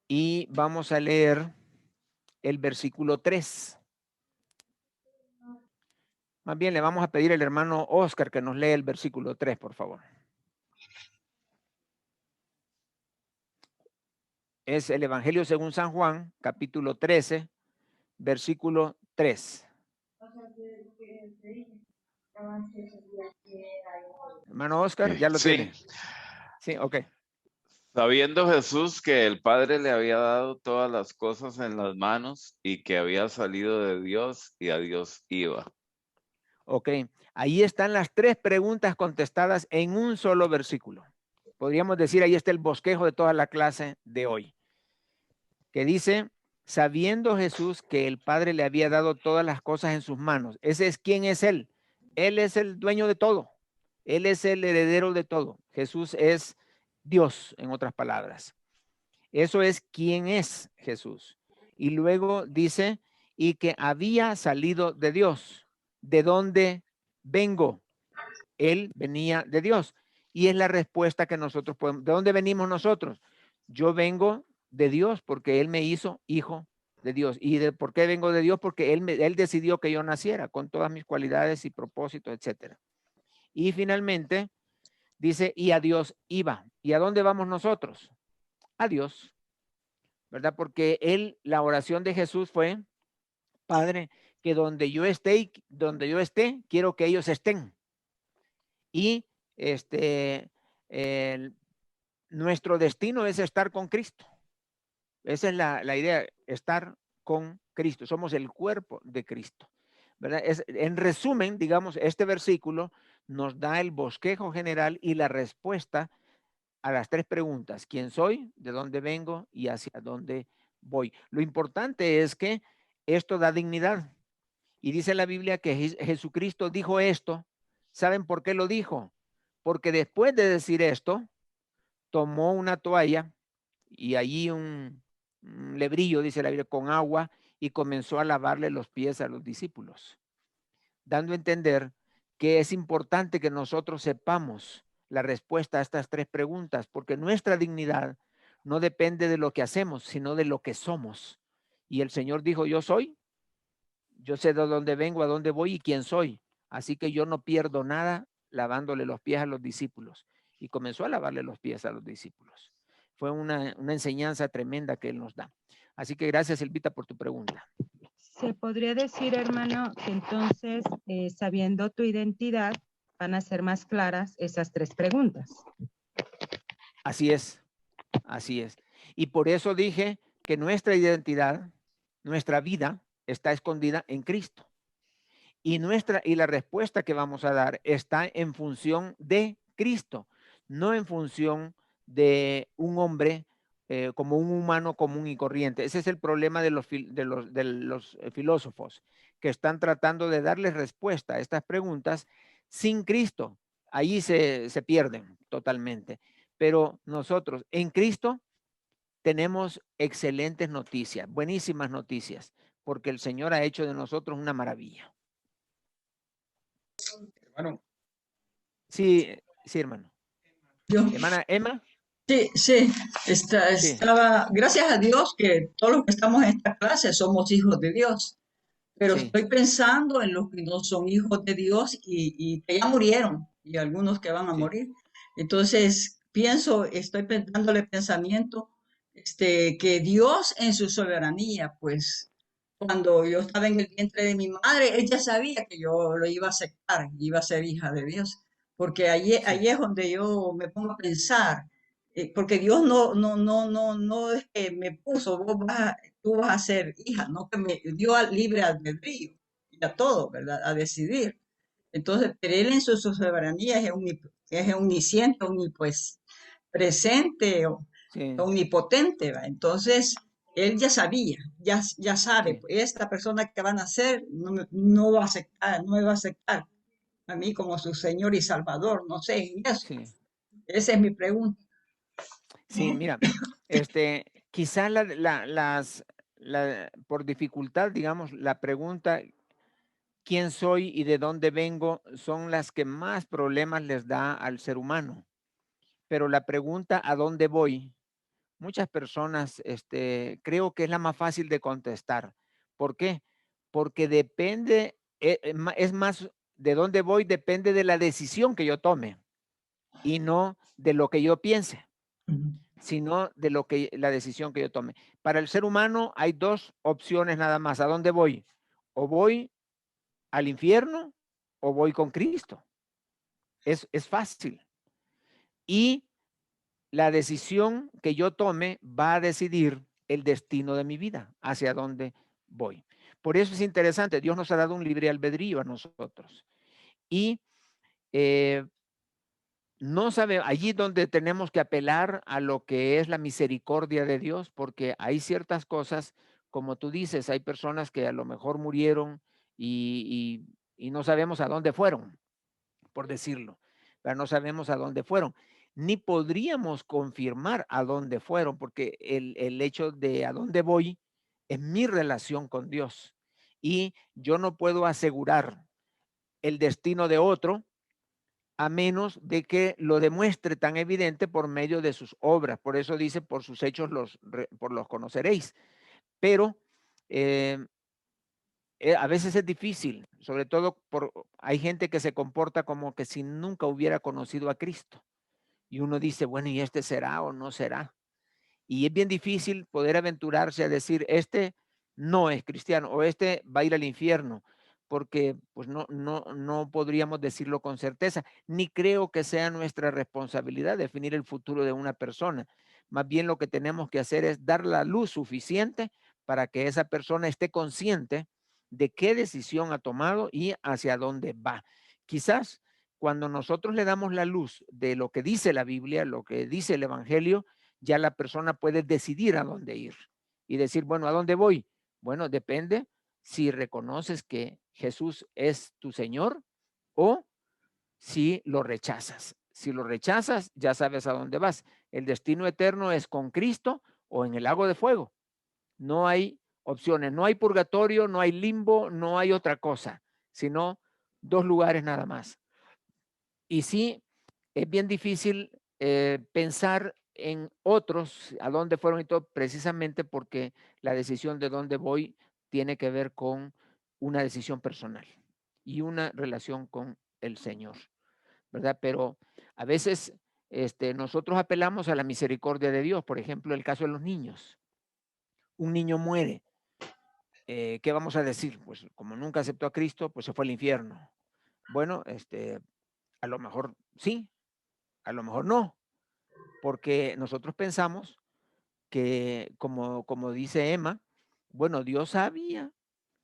y vamos a leer el versículo 3. Más bien le vamos a pedir al hermano Oscar que nos lea el versículo 3, por favor. Es el Evangelio según San Juan, capítulo 13, versículo 3. Hermano Oscar, ¿ya lo Sí. tiene? Sí, ok. Sabiendo Jesús que el Padre le había dado todas las cosas en las manos y que había salido de Dios y a Dios iba. Ok, ahí están las 3 preguntas contestadas en un solo versículo. Podríamos decir, ahí está el bosquejo de toda la clase de hoy, que dice, sabiendo Jesús que el Padre le había dado todas las cosas en sus manos. Ese es quién es Él. Él es el dueño de todo. Él es el heredero de todo. Jesús es Dios, en otras palabras. Eso es quién es Jesús. Y luego dice, y que había salido de Dios. ¿De dónde vengo? Él venía de Dios. Y es la respuesta que nosotros podemos. ¿De dónde venimos nosotros? Yo vengo de Dios porque Él me hizo hijo de Dios. ¿Y por qué vengo de Dios? Porque Él decidió que yo naciera con todas mis cualidades y propósitos, etcétera. Y finalmente dice, y a Dios iba. ¿Y a dónde vamos nosotros? A Dios, ¿verdad? Porque la oración de Jesús fue, Padre, que donde yo esté, quiero que ellos estén. Y nuestro destino es estar con Cristo. Esa es la idea, estar con Cristo. Somos el cuerpo de Cristo, ¿verdad? En resumen, digamos, este versículo nos da el bosquejo general y la respuesta a las 3 preguntas. ¿Quién soy? ¿De dónde vengo? ¿Y hacia dónde voy? Lo importante es que esto da dignidad. Y dice la Biblia que Jesucristo dijo esto. ¿Saben por qué lo dijo? Porque después de decir esto, tomó una toalla y allí un lebrillo, dice la Biblia, con agua y comenzó a lavarle los pies a los discípulos, dando a entender que es importante que nosotros sepamos la respuesta a estas 3 preguntas, porque nuestra dignidad no depende de lo que hacemos, sino de lo que somos. Y el Señor dijo, yo soy, yo sé de dónde vengo, a dónde voy y quién soy. Así que yo no pierdo nada lavándole los pies a los discípulos. Y comenzó a lavarle los pies a los discípulos. Fue una enseñanza tremenda que Él nos da. Así que gracias, Elvita, por tu pregunta. Se podría decir, hermano, que entonces, sabiendo tu identidad, van a ser más claras esas 3 preguntas. Así es, así es. Y por eso dije que nuestra identidad, nuestra vida, está escondida en Cristo. Y la respuesta que vamos a dar está en función de Cristo, no en función de un hombre como un humano común y corriente. Ese es el problema de los filósofos que están tratando de darle respuesta a estas preguntas sin Cristo. Ahí se pierden totalmente. Pero nosotros en Cristo tenemos excelentes noticias, buenísimas noticias, porque el Señor ha hecho de nosotros una maravilla. Hermano. Sí, sí, hermano. Yo, Hermana Emma. sí, estaba, gracias a Dios que todos los que estamos en esta clase somos hijos de Dios, pero Sí. estoy pensando en los que no son hijos de Dios y que ya murieron y algunos que van a morir. Entonces, estoy dándole pensamiento, que Dios en su soberanía, pues, cuando yo estaba en el vientre de mi madre, ella sabía que yo lo iba a aceptar, iba a ser hija de Dios, porque allí es donde yo me pongo a pensar, porque Dios no es que me puso, tú vas a ser hija, no que me dio al libre albedrío y a todo, ¿verdad? A decidir. Entonces, pero Él en su soberanía es omnisciente, presente, omnipotente, ¿va? Entonces, Él ya sabía, ya sabe, esta persona que van a nacer no va a aceptar, no me va a aceptar a mí como su Señor y Salvador, no sé, y eso. Esa es mi pregunta. Sí, mira, quizá por dificultad, digamos, la pregunta, ¿quién soy y de dónde vengo? Son las que más problemas les da al ser humano. Pero la pregunta, ¿a dónde voy? Muchas personas, creo que es la más fácil de contestar. ¿Por qué? Porque depende, es más, de dónde voy depende de la decisión que yo tome y no de lo que yo piense, sino de la decisión que yo tome. Para el ser humano hay dos opciones nada más. ¿A dónde voy? O voy al infierno o voy con Cristo. Es fácil. Y la decisión que yo tome va a decidir el destino de mi vida, hacia dónde voy. Por eso es interesante, Dios nos ha dado un libre albedrío a nosotros. Y no sabe, allí donde tenemos que apelar a lo que es la misericordia de Dios, porque hay ciertas cosas, como tú dices, hay personas que a lo mejor murieron y no sabemos a dónde fueron, por decirlo, pero no sabemos a dónde fueron, ni podríamos confirmar a dónde fueron, porque el hecho de a dónde voy es mi relación con Dios y yo no puedo asegurar el destino de otro a menos de que lo demuestre tan evidente por medio de sus obras. Por eso dice, por sus hechos los conoceréis. Pero a veces es difícil, sobre todo hay gente que se comporta como que si nunca hubiera conocido a Cristo. Y uno dice, bueno, ¿y este será o no será? Y es bien difícil poder aventurarse a decir, este no es cristiano o este va a ir al infierno, porque pues no podríamos decirlo con certeza, ni creo que sea nuestra responsabilidad definir el futuro de una persona. Más bien lo que tenemos que hacer es dar la luz suficiente para que esa persona esté consciente de qué decisión ha tomado y hacia dónde va. Quizás cuando nosotros le damos la luz de lo que dice la Biblia, lo que dice el Evangelio, ya la persona puede decidir a dónde ir y decir, bueno, ¿a dónde voy? Bueno, depende si reconoces que Jesús es tu Señor o si lo rechazas. Si lo rechazas, ya sabes a dónde vas. El destino eterno es con Cristo o en el lago de fuego. No hay opciones, no hay purgatorio, no hay limbo, no hay otra cosa, sino dos lugares nada más. Y sí, es bien difícil pensar en otros, a dónde fueron y todo, precisamente porque la decisión de dónde voy tiene que ver con una decisión personal y una relación con el Señor, ¿verdad? Pero a veces nosotros apelamos a la misericordia de Dios, por ejemplo, el caso de los niños. Un niño muere, ¿qué vamos a decir? Pues como nunca aceptó a Cristo, pues se fue al infierno. Bueno, a lo mejor sí, a lo mejor no, porque nosotros pensamos que, como dice Emma, bueno, Dios sabía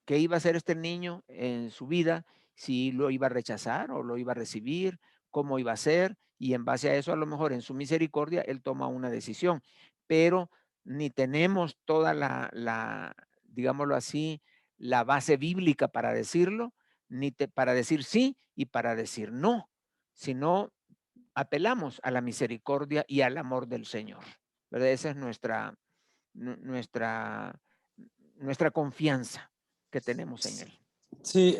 qué iba a hacer este niño en su vida, si lo iba a rechazar o lo iba a recibir, cómo iba a ser, y en base a eso, a lo mejor en su misericordia, Él toma una decisión, pero ni tenemos toda digámoslo así, la base bíblica para decirlo, ni para decir sí y para decir no, sino apelamos a la misericordia y al amor del Señor, ¿verdad? Esa es nuestra nuestra confianza que tenemos en Él. Sí,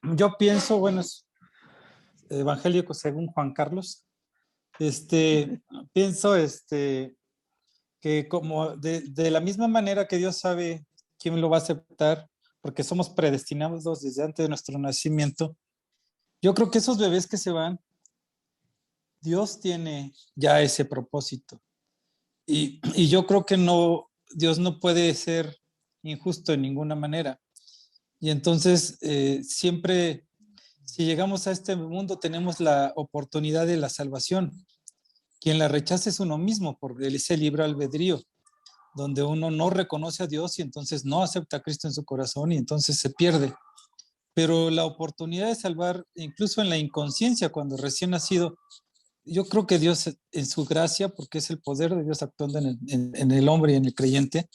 yo pienso, bueno, es Evangelio según Juan Carlos, pienso que como de la misma manera que Dios sabe quién lo va a aceptar, porque somos predestinados desde antes de nuestro nacimiento, yo creo que esos bebés que se van, Dios tiene ya ese propósito. Y yo creo que Dios no puede ser injusto de ninguna manera. Y entonces siempre, si llegamos a este mundo, tenemos la oportunidad de la salvación. Quien la rechaza es uno mismo por ese libre albedrío, donde uno no reconoce a Dios y entonces no acepta a Cristo en su corazón y entonces se pierde. Pero la oportunidad de salvar, incluso en la inconsciencia, cuando recién nacido, yo creo que Dios en su gracia, porque es el poder de Dios actuando en el hombre y en el creyente,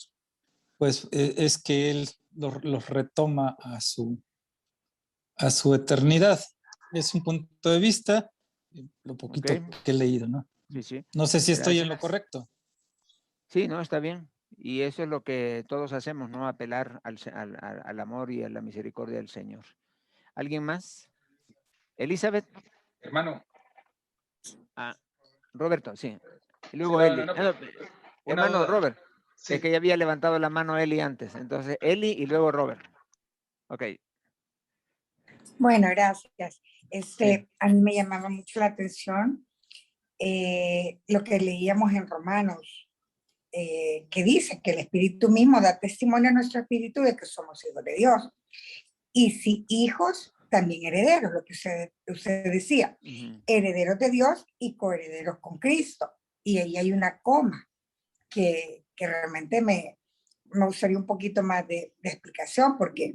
pues es que Él los retoma a su eternidad. Es un punto de vista, lo poquito que he leído, ¿no? Sí. No sé si estoy en lo Gracias. correcto. Sí, no, está bien. Y eso es lo que todos hacemos, ¿no? Apelar al amor y a la misericordia del Señor. ¿Alguien más? Elizabeth. Hermano. Roberto, sí. Y luego Sí, Eli. Hermano duda. Robert. Sí. Es que ya había levantado la mano Eli antes. Entonces, Eli y luego Robert. Ok. Bueno, gracias. Sí. A mí me llamaba mucho la atención lo que leíamos en Romanos, que dice que el Espíritu mismo da testimonio a nuestro espíritu de que somos hijos de Dios. Y si hijos, también herederos, lo que usted decía, herederos de Dios y coherederos con Cristo. Y ahí hay una coma que realmente me gustaría un poquito más de explicación, porque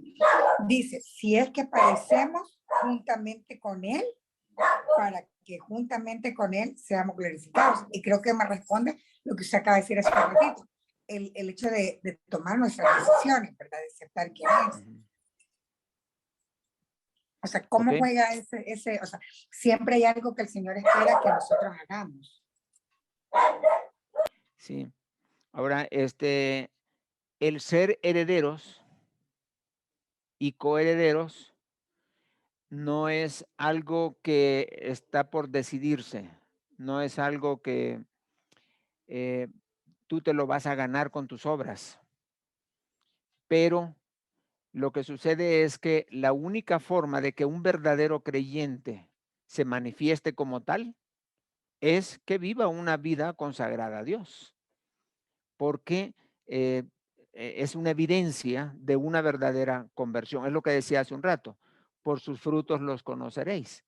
dice, si es que padecemos juntamente con Él, para que juntamente con Él seamos glorificados. Y creo que me responde lo que usted acaba de decir hace un ratito, el hecho de tomar nuestras decisiones, ¿verdad? De aceptar quién es. O sea, ¿cómo juega ese? O sea, siempre hay algo que el Señor espera que nosotros hagamos. Sí. Ahora, el ser herederos y coherederos no es algo que está por decidirse, no es algo que tú te lo vas a ganar con tus obras. Pero lo que sucede es que la única forma de que un verdadero creyente se manifieste como tal es que viva una vida consagrada a Dios, porque es una evidencia de una verdadera conversión. Es lo que decía hace un rato, por sus frutos los conoceréis.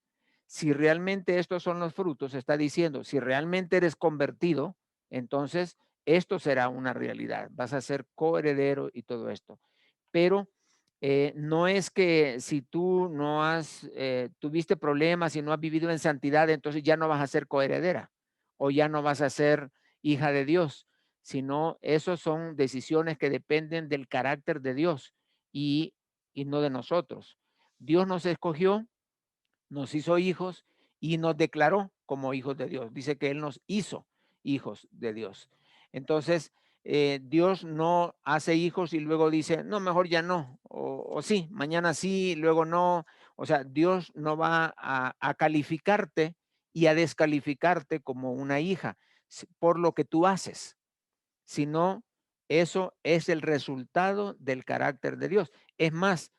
Si realmente estos son los frutos, está diciendo, si realmente eres convertido, entonces esto será una realidad, vas a ser coheredero y todo esto. Pero no es que si tú no tuviste problemas y no has vivido en santidad, entonces ya no vas a ser coheredera o ya no vas a ser hija de Dios, sino esos son decisiones que dependen del carácter de Dios y no de nosotros. Dios nos escogió, nos hizo hijos y nos declaró como hijos de Dios. Dice que Él nos hizo hijos de Dios. Entonces, Dios no hace hijos y luego dice, no, mejor ya no, o sí, mañana sí, luego no. O sea, Dios no va a calificarte y a descalificarte como una hija por lo que tú haces, sino eso es el resultado del carácter de Dios. Es más,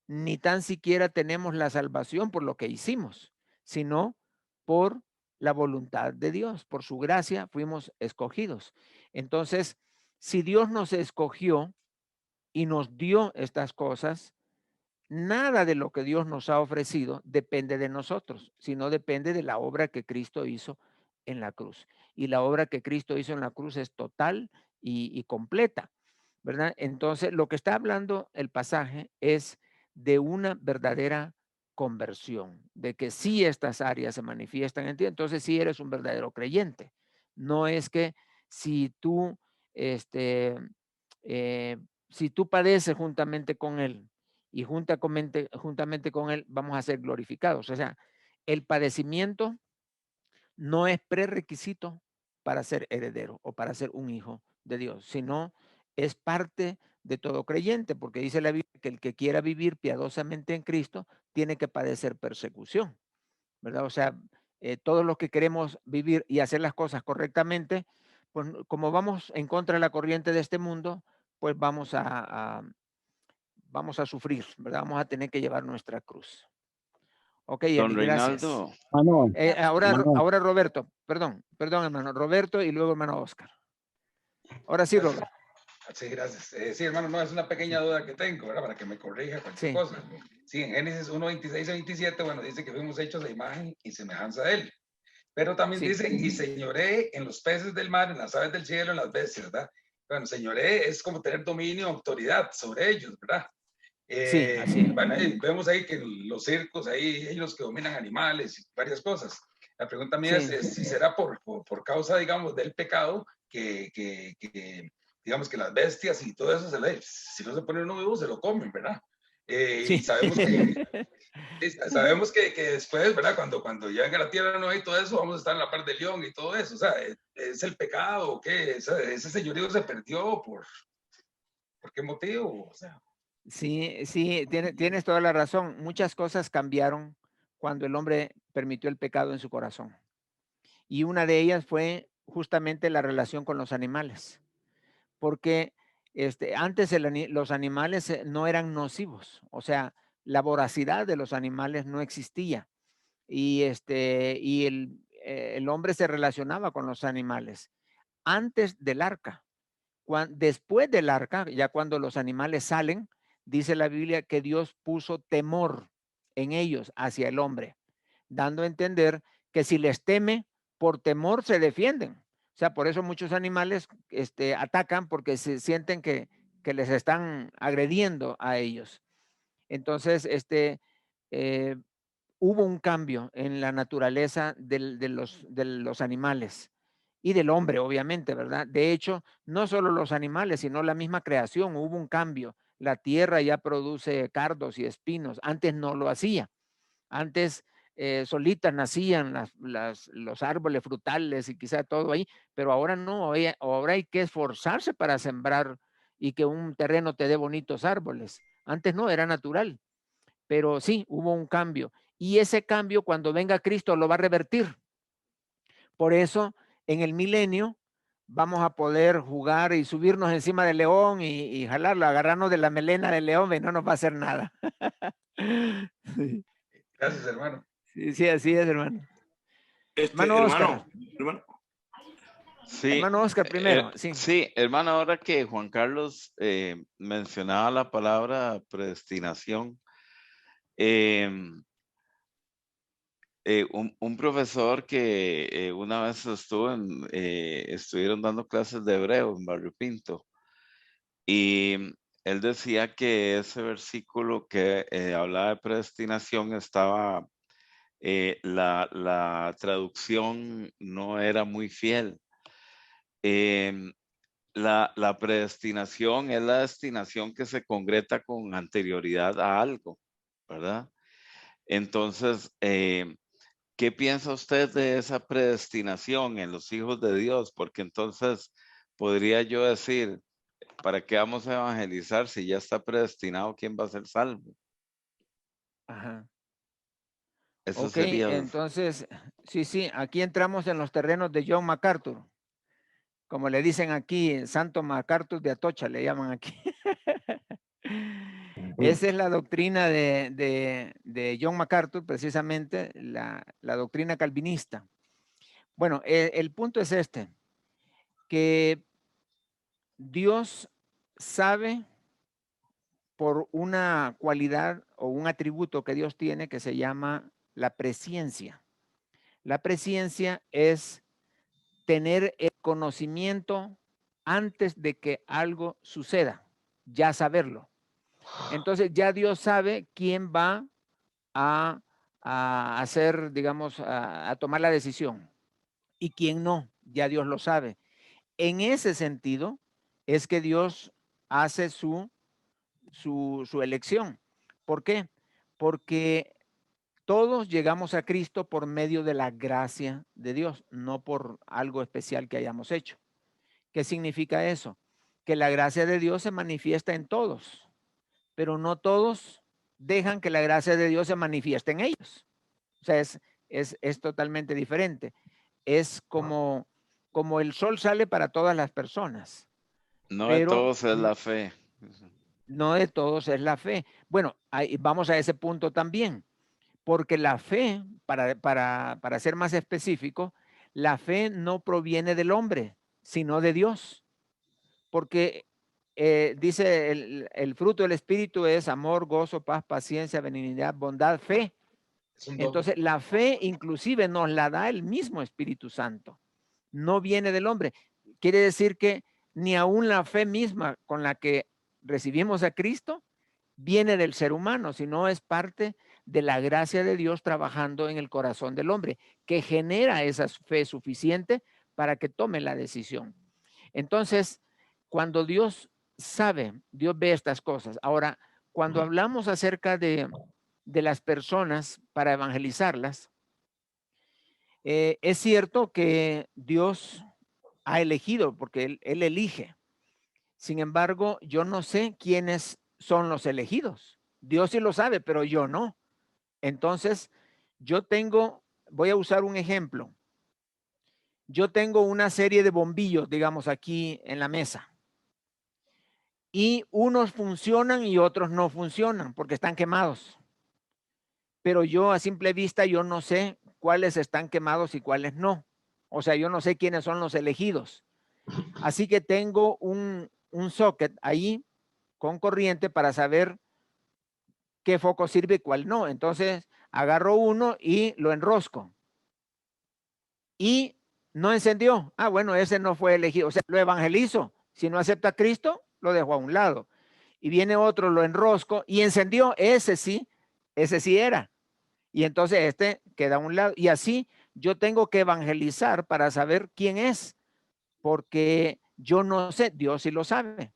ni tan siquiera tenemos la salvación por lo que hicimos, sino por la voluntad de Dios, por su gracia fuimos escogidos. Entonces, si Dios nos escogió y nos dio estas cosas, nada de lo que Dios nos ha ofrecido depende de nosotros, sino depende de la obra que Cristo hizo en la cruz. Y la obra que Cristo hizo en la cruz es total y completa, ¿verdad? Entonces, lo que está hablando el pasaje es de una verdadera conversión, de que sí estas áreas se manifiestan en ti, entonces sí eres un verdadero creyente. No es que si tú, si tú padeces juntamente con Él y juntamente con Él vamos a ser glorificados. O sea, el padecimiento no es prerequisito para ser heredero o para ser un hijo de Dios, sino es parte de todo creyente, porque dice la Biblia que el que quiera vivir piadosamente en Cristo tiene que padecer persecución, ¿verdad? O sea, todos los que queremos vivir y hacer las cosas correctamente, pues como vamos en contra de la corriente de este mundo, pues vamos a sufrir, ¿verdad? Vamos a tener que llevar nuestra cruz. Ok, Don Eli, gracias. Reinaldo, Ahora Roberto, perdón, hermano, Roberto y luego hermano Oscar. Ahora sí, Roberto. Sí, gracias. Sí, hermano, no, es una pequeña duda que tengo, ¿verdad? Para que me corrija cualquier Sí. cosa. Sí, en Génesis 1, 26 a 27, bueno, dice que fuimos hechos a imagen y semejanza de él. Pero también Sí. dice, y señoré en los peces del mar, en las aves del cielo, en las bestias, ¿verdad? Bueno, señoré es como tener dominio, autoridad sobre ellos, ¿verdad? Sí, así es. Bueno, vemos ahí que los circos, ahí ellos que dominan animales y varias cosas. La pregunta mía Sí. es si será por causa, digamos, del pecado que digamos que las bestias y todo eso, si no se pone uno vivo, se lo comen, ¿verdad? Sí. Y sabemos que después, ¿verdad? Cuando llegue a la tierra no hay todo eso, vamos a estar en la parte del león y todo eso. O sea, ¿es el pecado o qué? ¿Ese señorío se perdió por qué motivo? O sea, Sí, tienes toda la razón. Muchas cosas cambiaron cuando el hombre permitió el pecado en su corazón. Y una de ellas fue justamente la relación con los animales. Porque antes los animales no eran nocivos, o sea, la voracidad de los animales no existía. Y el hombre se relacionaba con los animales antes del arca. Después del arca, ya cuando los animales salen, dice la Biblia que Dios puso temor en ellos hacia el hombre, dando a entender que si les teme, por temor se defienden. O sea, por eso muchos animales atacan porque se sienten que les están agrediendo a ellos. Entonces, hubo un cambio en la naturaleza de los animales y del hombre, obviamente, ¿verdad? De hecho, no solo los animales, sino la misma creación, hubo un cambio. La tierra ya produce cardos y espinos. Antes no lo hacía. Antes solitas nacían los árboles frutales y quizá todo ahí, pero ahora no, ahora hay que esforzarse para sembrar y que un terreno te dé bonitos árboles. Antes no, era natural, pero sí, hubo un cambio. Y ese cambio, cuando venga Cristo, lo va a revertir. Por eso, en el milenio, vamos a poder jugar y subirnos encima del león y jalarlo, agarrarnos de la melena del león y no nos va a hacer nada. Sí. gracias, hermano. Sí, así es, hermano. Hermano Oscar. sí, Hermano Oscar primero, sí. sí, hermano, ahora que Juan Carlos mencionaba la palabra predestinación, un profesor que una vez estuvieron dando clases de hebreo en Barrio Pinto, y él decía que ese versículo que hablaba de predestinación estaba, la traducción no era muy fiel. La predestinación es la destinación que se concreta con anterioridad a algo, ¿verdad? Entonces, ¿qué piensa usted de esa predestinación en los hijos de Dios? Porque entonces podría yo decir, ¿para qué vamos a evangelizar si ya está predestinado quién va a ser salvo? Ajá. Eso Ok, sería. entonces, sí, aquí entramos en los terrenos de John MacArthur. Como le dicen aquí, Santo MacArthur de Atocha, le llaman aquí. Esa es la doctrina de John MacArthur, precisamente, la doctrina calvinista. Bueno, el punto es que Dios sabe por una cualidad o un atributo que Dios tiene que se llama la presciencia. La presciencia es tener el conocimiento antes de que algo suceda, ya saberlo. Entonces ya Dios sabe quién va a hacer, digamos, a tomar la decisión y quién no, ya Dios lo sabe. En ese sentido es que Dios hace su elección. ¿Por qué? Porque todos llegamos a Cristo por medio de la gracia de Dios, no por algo especial que hayamos hecho. ¿Qué significa eso? que la gracia de Dios se manifiesta en todos, pero no todos dejan que la gracia de Dios se manifieste en ellos. O sea, es totalmente diferente. Es como el sol sale para todas las personas. No de pero todos es la fe. no de todos es la fe. Bueno, vamos a ese punto también, porque la fe, para ser más específico, la fe no proviene del hombre, sino de Dios. Porque dice el fruto del Espíritu es amor, gozo, paz, paciencia, benignidad, bondad, fe. Entonces, la fe inclusive nos la da el mismo Espíritu Santo. No viene del hombre. Quiere decir que ni aún la fe misma con la que recibimos a Cristo viene del ser humano, sino es parte de la gracia de Dios trabajando en el corazón del hombre, que genera esa fe suficiente para que tome la decisión. Entonces, cuando Dios sabe, Dios ve estas cosas. Ahora, cuando hablamos acerca de las personas para evangelizarlas, es cierto que Dios ha elegido, porque él elige. Sin embargo, yo no sé quiénes son los elegidos. Dios sí lo sabe, pero yo no. Entonces, voy a usar un ejemplo. Yo tengo una serie de bombillos, digamos, aquí en la mesa. Y unos funcionan y otros no funcionan porque están quemados. Pero yo a simple vista, yo no sé cuáles están quemados y cuáles no. O sea, yo no sé quiénes son los elegidos. Así que tengo un socket ahí con corriente para saber qué foco sirve y cuál no. Entonces agarro uno y lo enrosco. Y no encendió. Ah, bueno, ese no fue elegido. O sea, lo evangelizo. Si no acepta a Cristo, lo dejo a un lado. Y viene otro, lo enrosco y encendió. Ese sí era. Y entonces este queda a un lado. Y así yo tengo que evangelizar para saber quién es. Porque yo no sé, Dios sí lo sabe.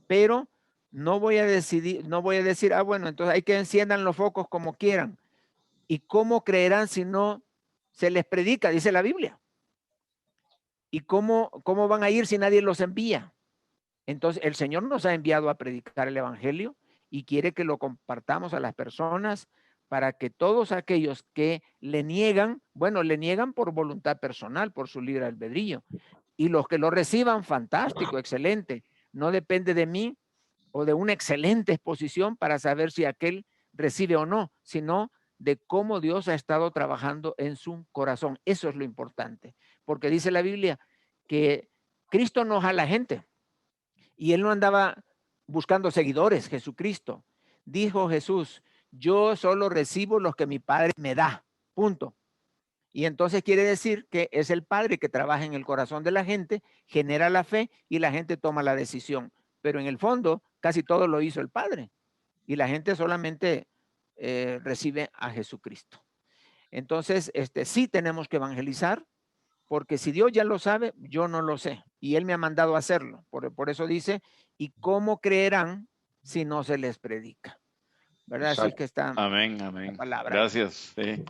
Pero no voy a decir, ah, bueno, entonces hay que enciendan los focos como quieran. ¿Y cómo creerán si no se les predica? Dice la Biblia. ¿Y cómo van a ir si nadie los envía? Entonces, el Señor nos ha enviado a predicar el Evangelio y quiere que lo compartamos a las personas para que todos aquellos que le niegan, bueno, le niegan por voluntad personal, por su libre albedrío. Y los que lo reciban, fantástico, excelente. No depende de mí o de una excelente exposición para saber si aquel recibe o no, sino de cómo Dios ha estado trabajando en su corazón. Eso es lo importante, porque dice la Biblia que Cristo no jala gente y él no andaba buscando seguidores, Jesucristo. Dijo Jesús, yo solo recibo los que mi Padre me da, punto. Y entonces quiere decir que es el Padre que trabaja en el corazón de la gente, genera la fe y la gente toma la decisión. Pero en el fondo, casi todo lo hizo el Padre. Y la gente solamente recibe a Jesucristo. Entonces, sí tenemos que evangelizar, porque si Dios ya lo sabe, yo no lo sé. Y Él me ha mandado a hacerlo. Por eso dice, ¿y cómo creerán si no se les predica? ¿Verdad? Así que está Amén, amén. la palabra. Gracias. Sí.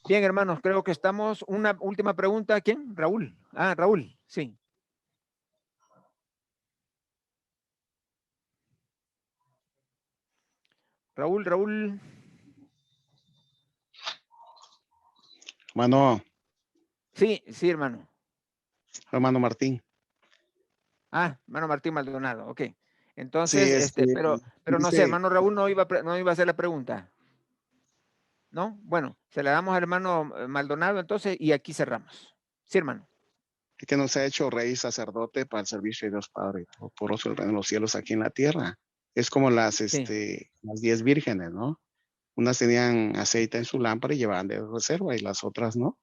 Bien, hermanos, creo que estamos. Una última pregunta. ¿Quién? Raúl. Ah, Raúl, sí. Raúl. Hermano. Sí, hermano. Hermano Martín. Ah, hermano Martín Maldonado, ok. Entonces, sí, pero no sé, hermano Raúl no iba a hacer la pregunta. ¿No? Bueno, se la damos al hermano Maldonado entonces y aquí cerramos. Sí, hermano. Es que nos ha hecho rey y sacerdote para el servicio de Dios Padre, por eso el reino de los cielos aquí en la tierra. Es como las 10 vírgenes, ¿no? Unas tenían aceite en su lámpara y llevaban de reserva y las otras no.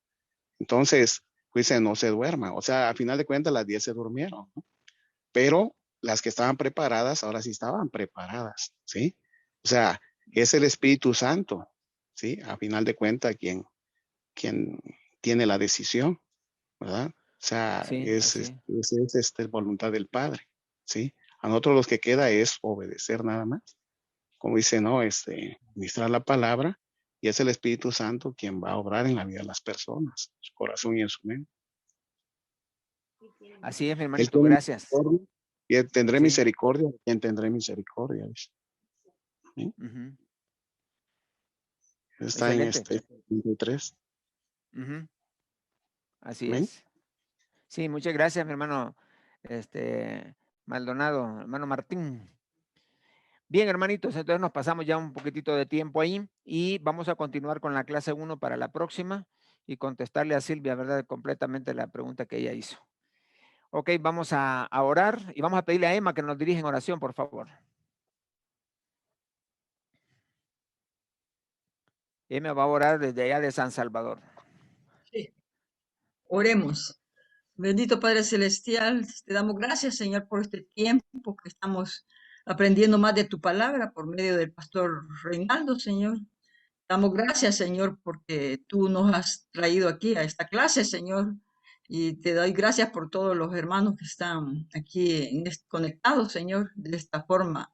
Entonces, pues no se duerma. O sea, a final de cuentas las 10 se durmieron, ¿no? Pero las que estaban preparadas, ahora sí estaban preparadas, ¿sí? O sea, es el Espíritu Santo, ¿sí? A final de cuentas, quien tiene la decisión, ¿verdad? O sea, es voluntad del Padre, ¿sí? A nosotros los que queda es obedecer nada más. Como dice, ¿no? Ministrar la palabra y es el Espíritu Santo quien va a obrar en la vida de las personas, en su corazón y en su mente. Así es, mi hermanito, gracias. Y tendré misericordia, quien tendré misericordia. Dice. ¿Sí? Está Excelente. en 23. Así ¿Ven? es. Sí, muchas gracias, mi hermano Maldonado, hermano Martín. Bien, hermanitos, entonces nos pasamos ya un poquitito de tiempo ahí y vamos a continuar con la clase 1 para la próxima y contestarle a Silvia, ¿verdad? Completamente la pregunta que ella hizo. Ok, vamos a orar y vamos a pedirle a Emma que nos dirija en oración, por favor. Emma va a orar desde allá de San Salvador. Sí. Oremos. Bendito Padre Celestial, te damos gracias, Señor, por este tiempo que estamos aprendiendo más de tu palabra por medio del pastor Reinaldo, Señor. Damos gracias, Señor, porque tú nos has traído aquí a esta clase, Señor. Y te doy gracias por todos los hermanos que están aquí conectados, Señor, de esta forma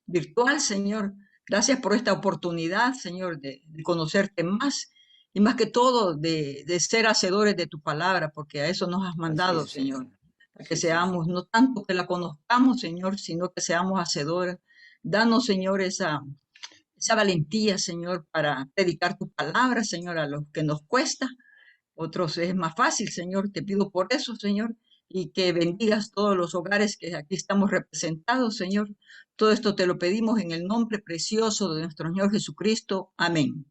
virtual, Señor. Gracias por esta oportunidad, Señor, de conocerte más y más que todo de ser hacedores de tu palabra, porque a eso nos has mandado, es, Señor. Para que Sí, sí. seamos, no tanto que la conozcamos, Señor, sino que seamos hacedores. Danos, Señor, esa valentía, Señor, para predicar tu palabra, Señor, a los que nos cuesta. Otros es más fácil, Señor. Te pido por eso, Señor, y que bendigas todos los hogares que aquí estamos representados, Señor. Todo esto te lo pedimos en el nombre precioso de nuestro Señor Jesucristo. Amén.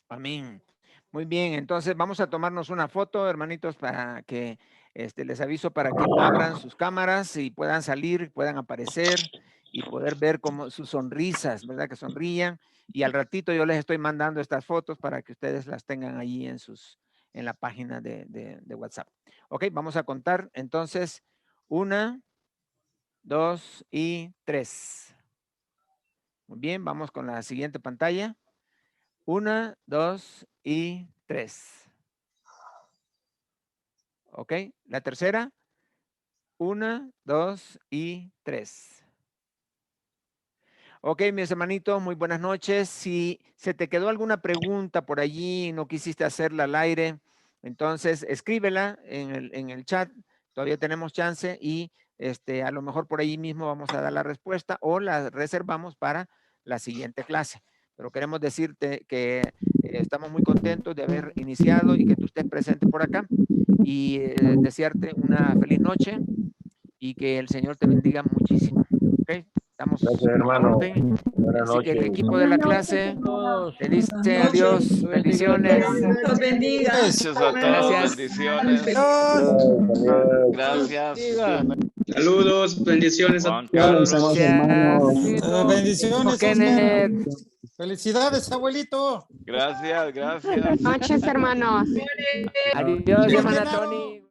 Amén. Muy bien, entonces vamos a tomarnos una foto, hermanitos, para que les aviso para que abran sus cámaras y puedan salir, puedan aparecer y poder ver como sus sonrisas, ¿verdad? Que sonrían. Y al ratito yo les estoy mandando estas fotos para que ustedes las tengan allí en la página de WhatsApp. Ok, vamos a contar entonces 1, 2 y 3. Muy bien, vamos con la siguiente pantalla. 1, 2 y 3. Ok, la tercera. 1, 2 y 3. Ok, mis hermanitos, muy buenas noches. Si se te quedó alguna pregunta por allí y no quisiste hacerla al aire, entonces escríbela en el chat. Todavía tenemos chance y a lo mejor por ahí mismo vamos a dar la respuesta o la reservamos para la siguiente clase. Pero queremos decirte que estamos muy contentos de haber iniciado y que tú estés presente por acá y desearte una feliz noche y que el Señor te bendiga muchísimo. ¿Okay? Estamos gracias, hermano. Buenas Así que el noches. equipo de la clase te dice adiós, bendiciones. Dios bendiga. Gracias a todos, Gracias. bendiciones. Gracias. Saludos, bendiciones a Juan todos. Carlos. Bendiciones, Kenneth. Oscar. Felicidades, abuelito. Gracias, gracias. Buenas noches, hermanos. Adiós, hermana Tony.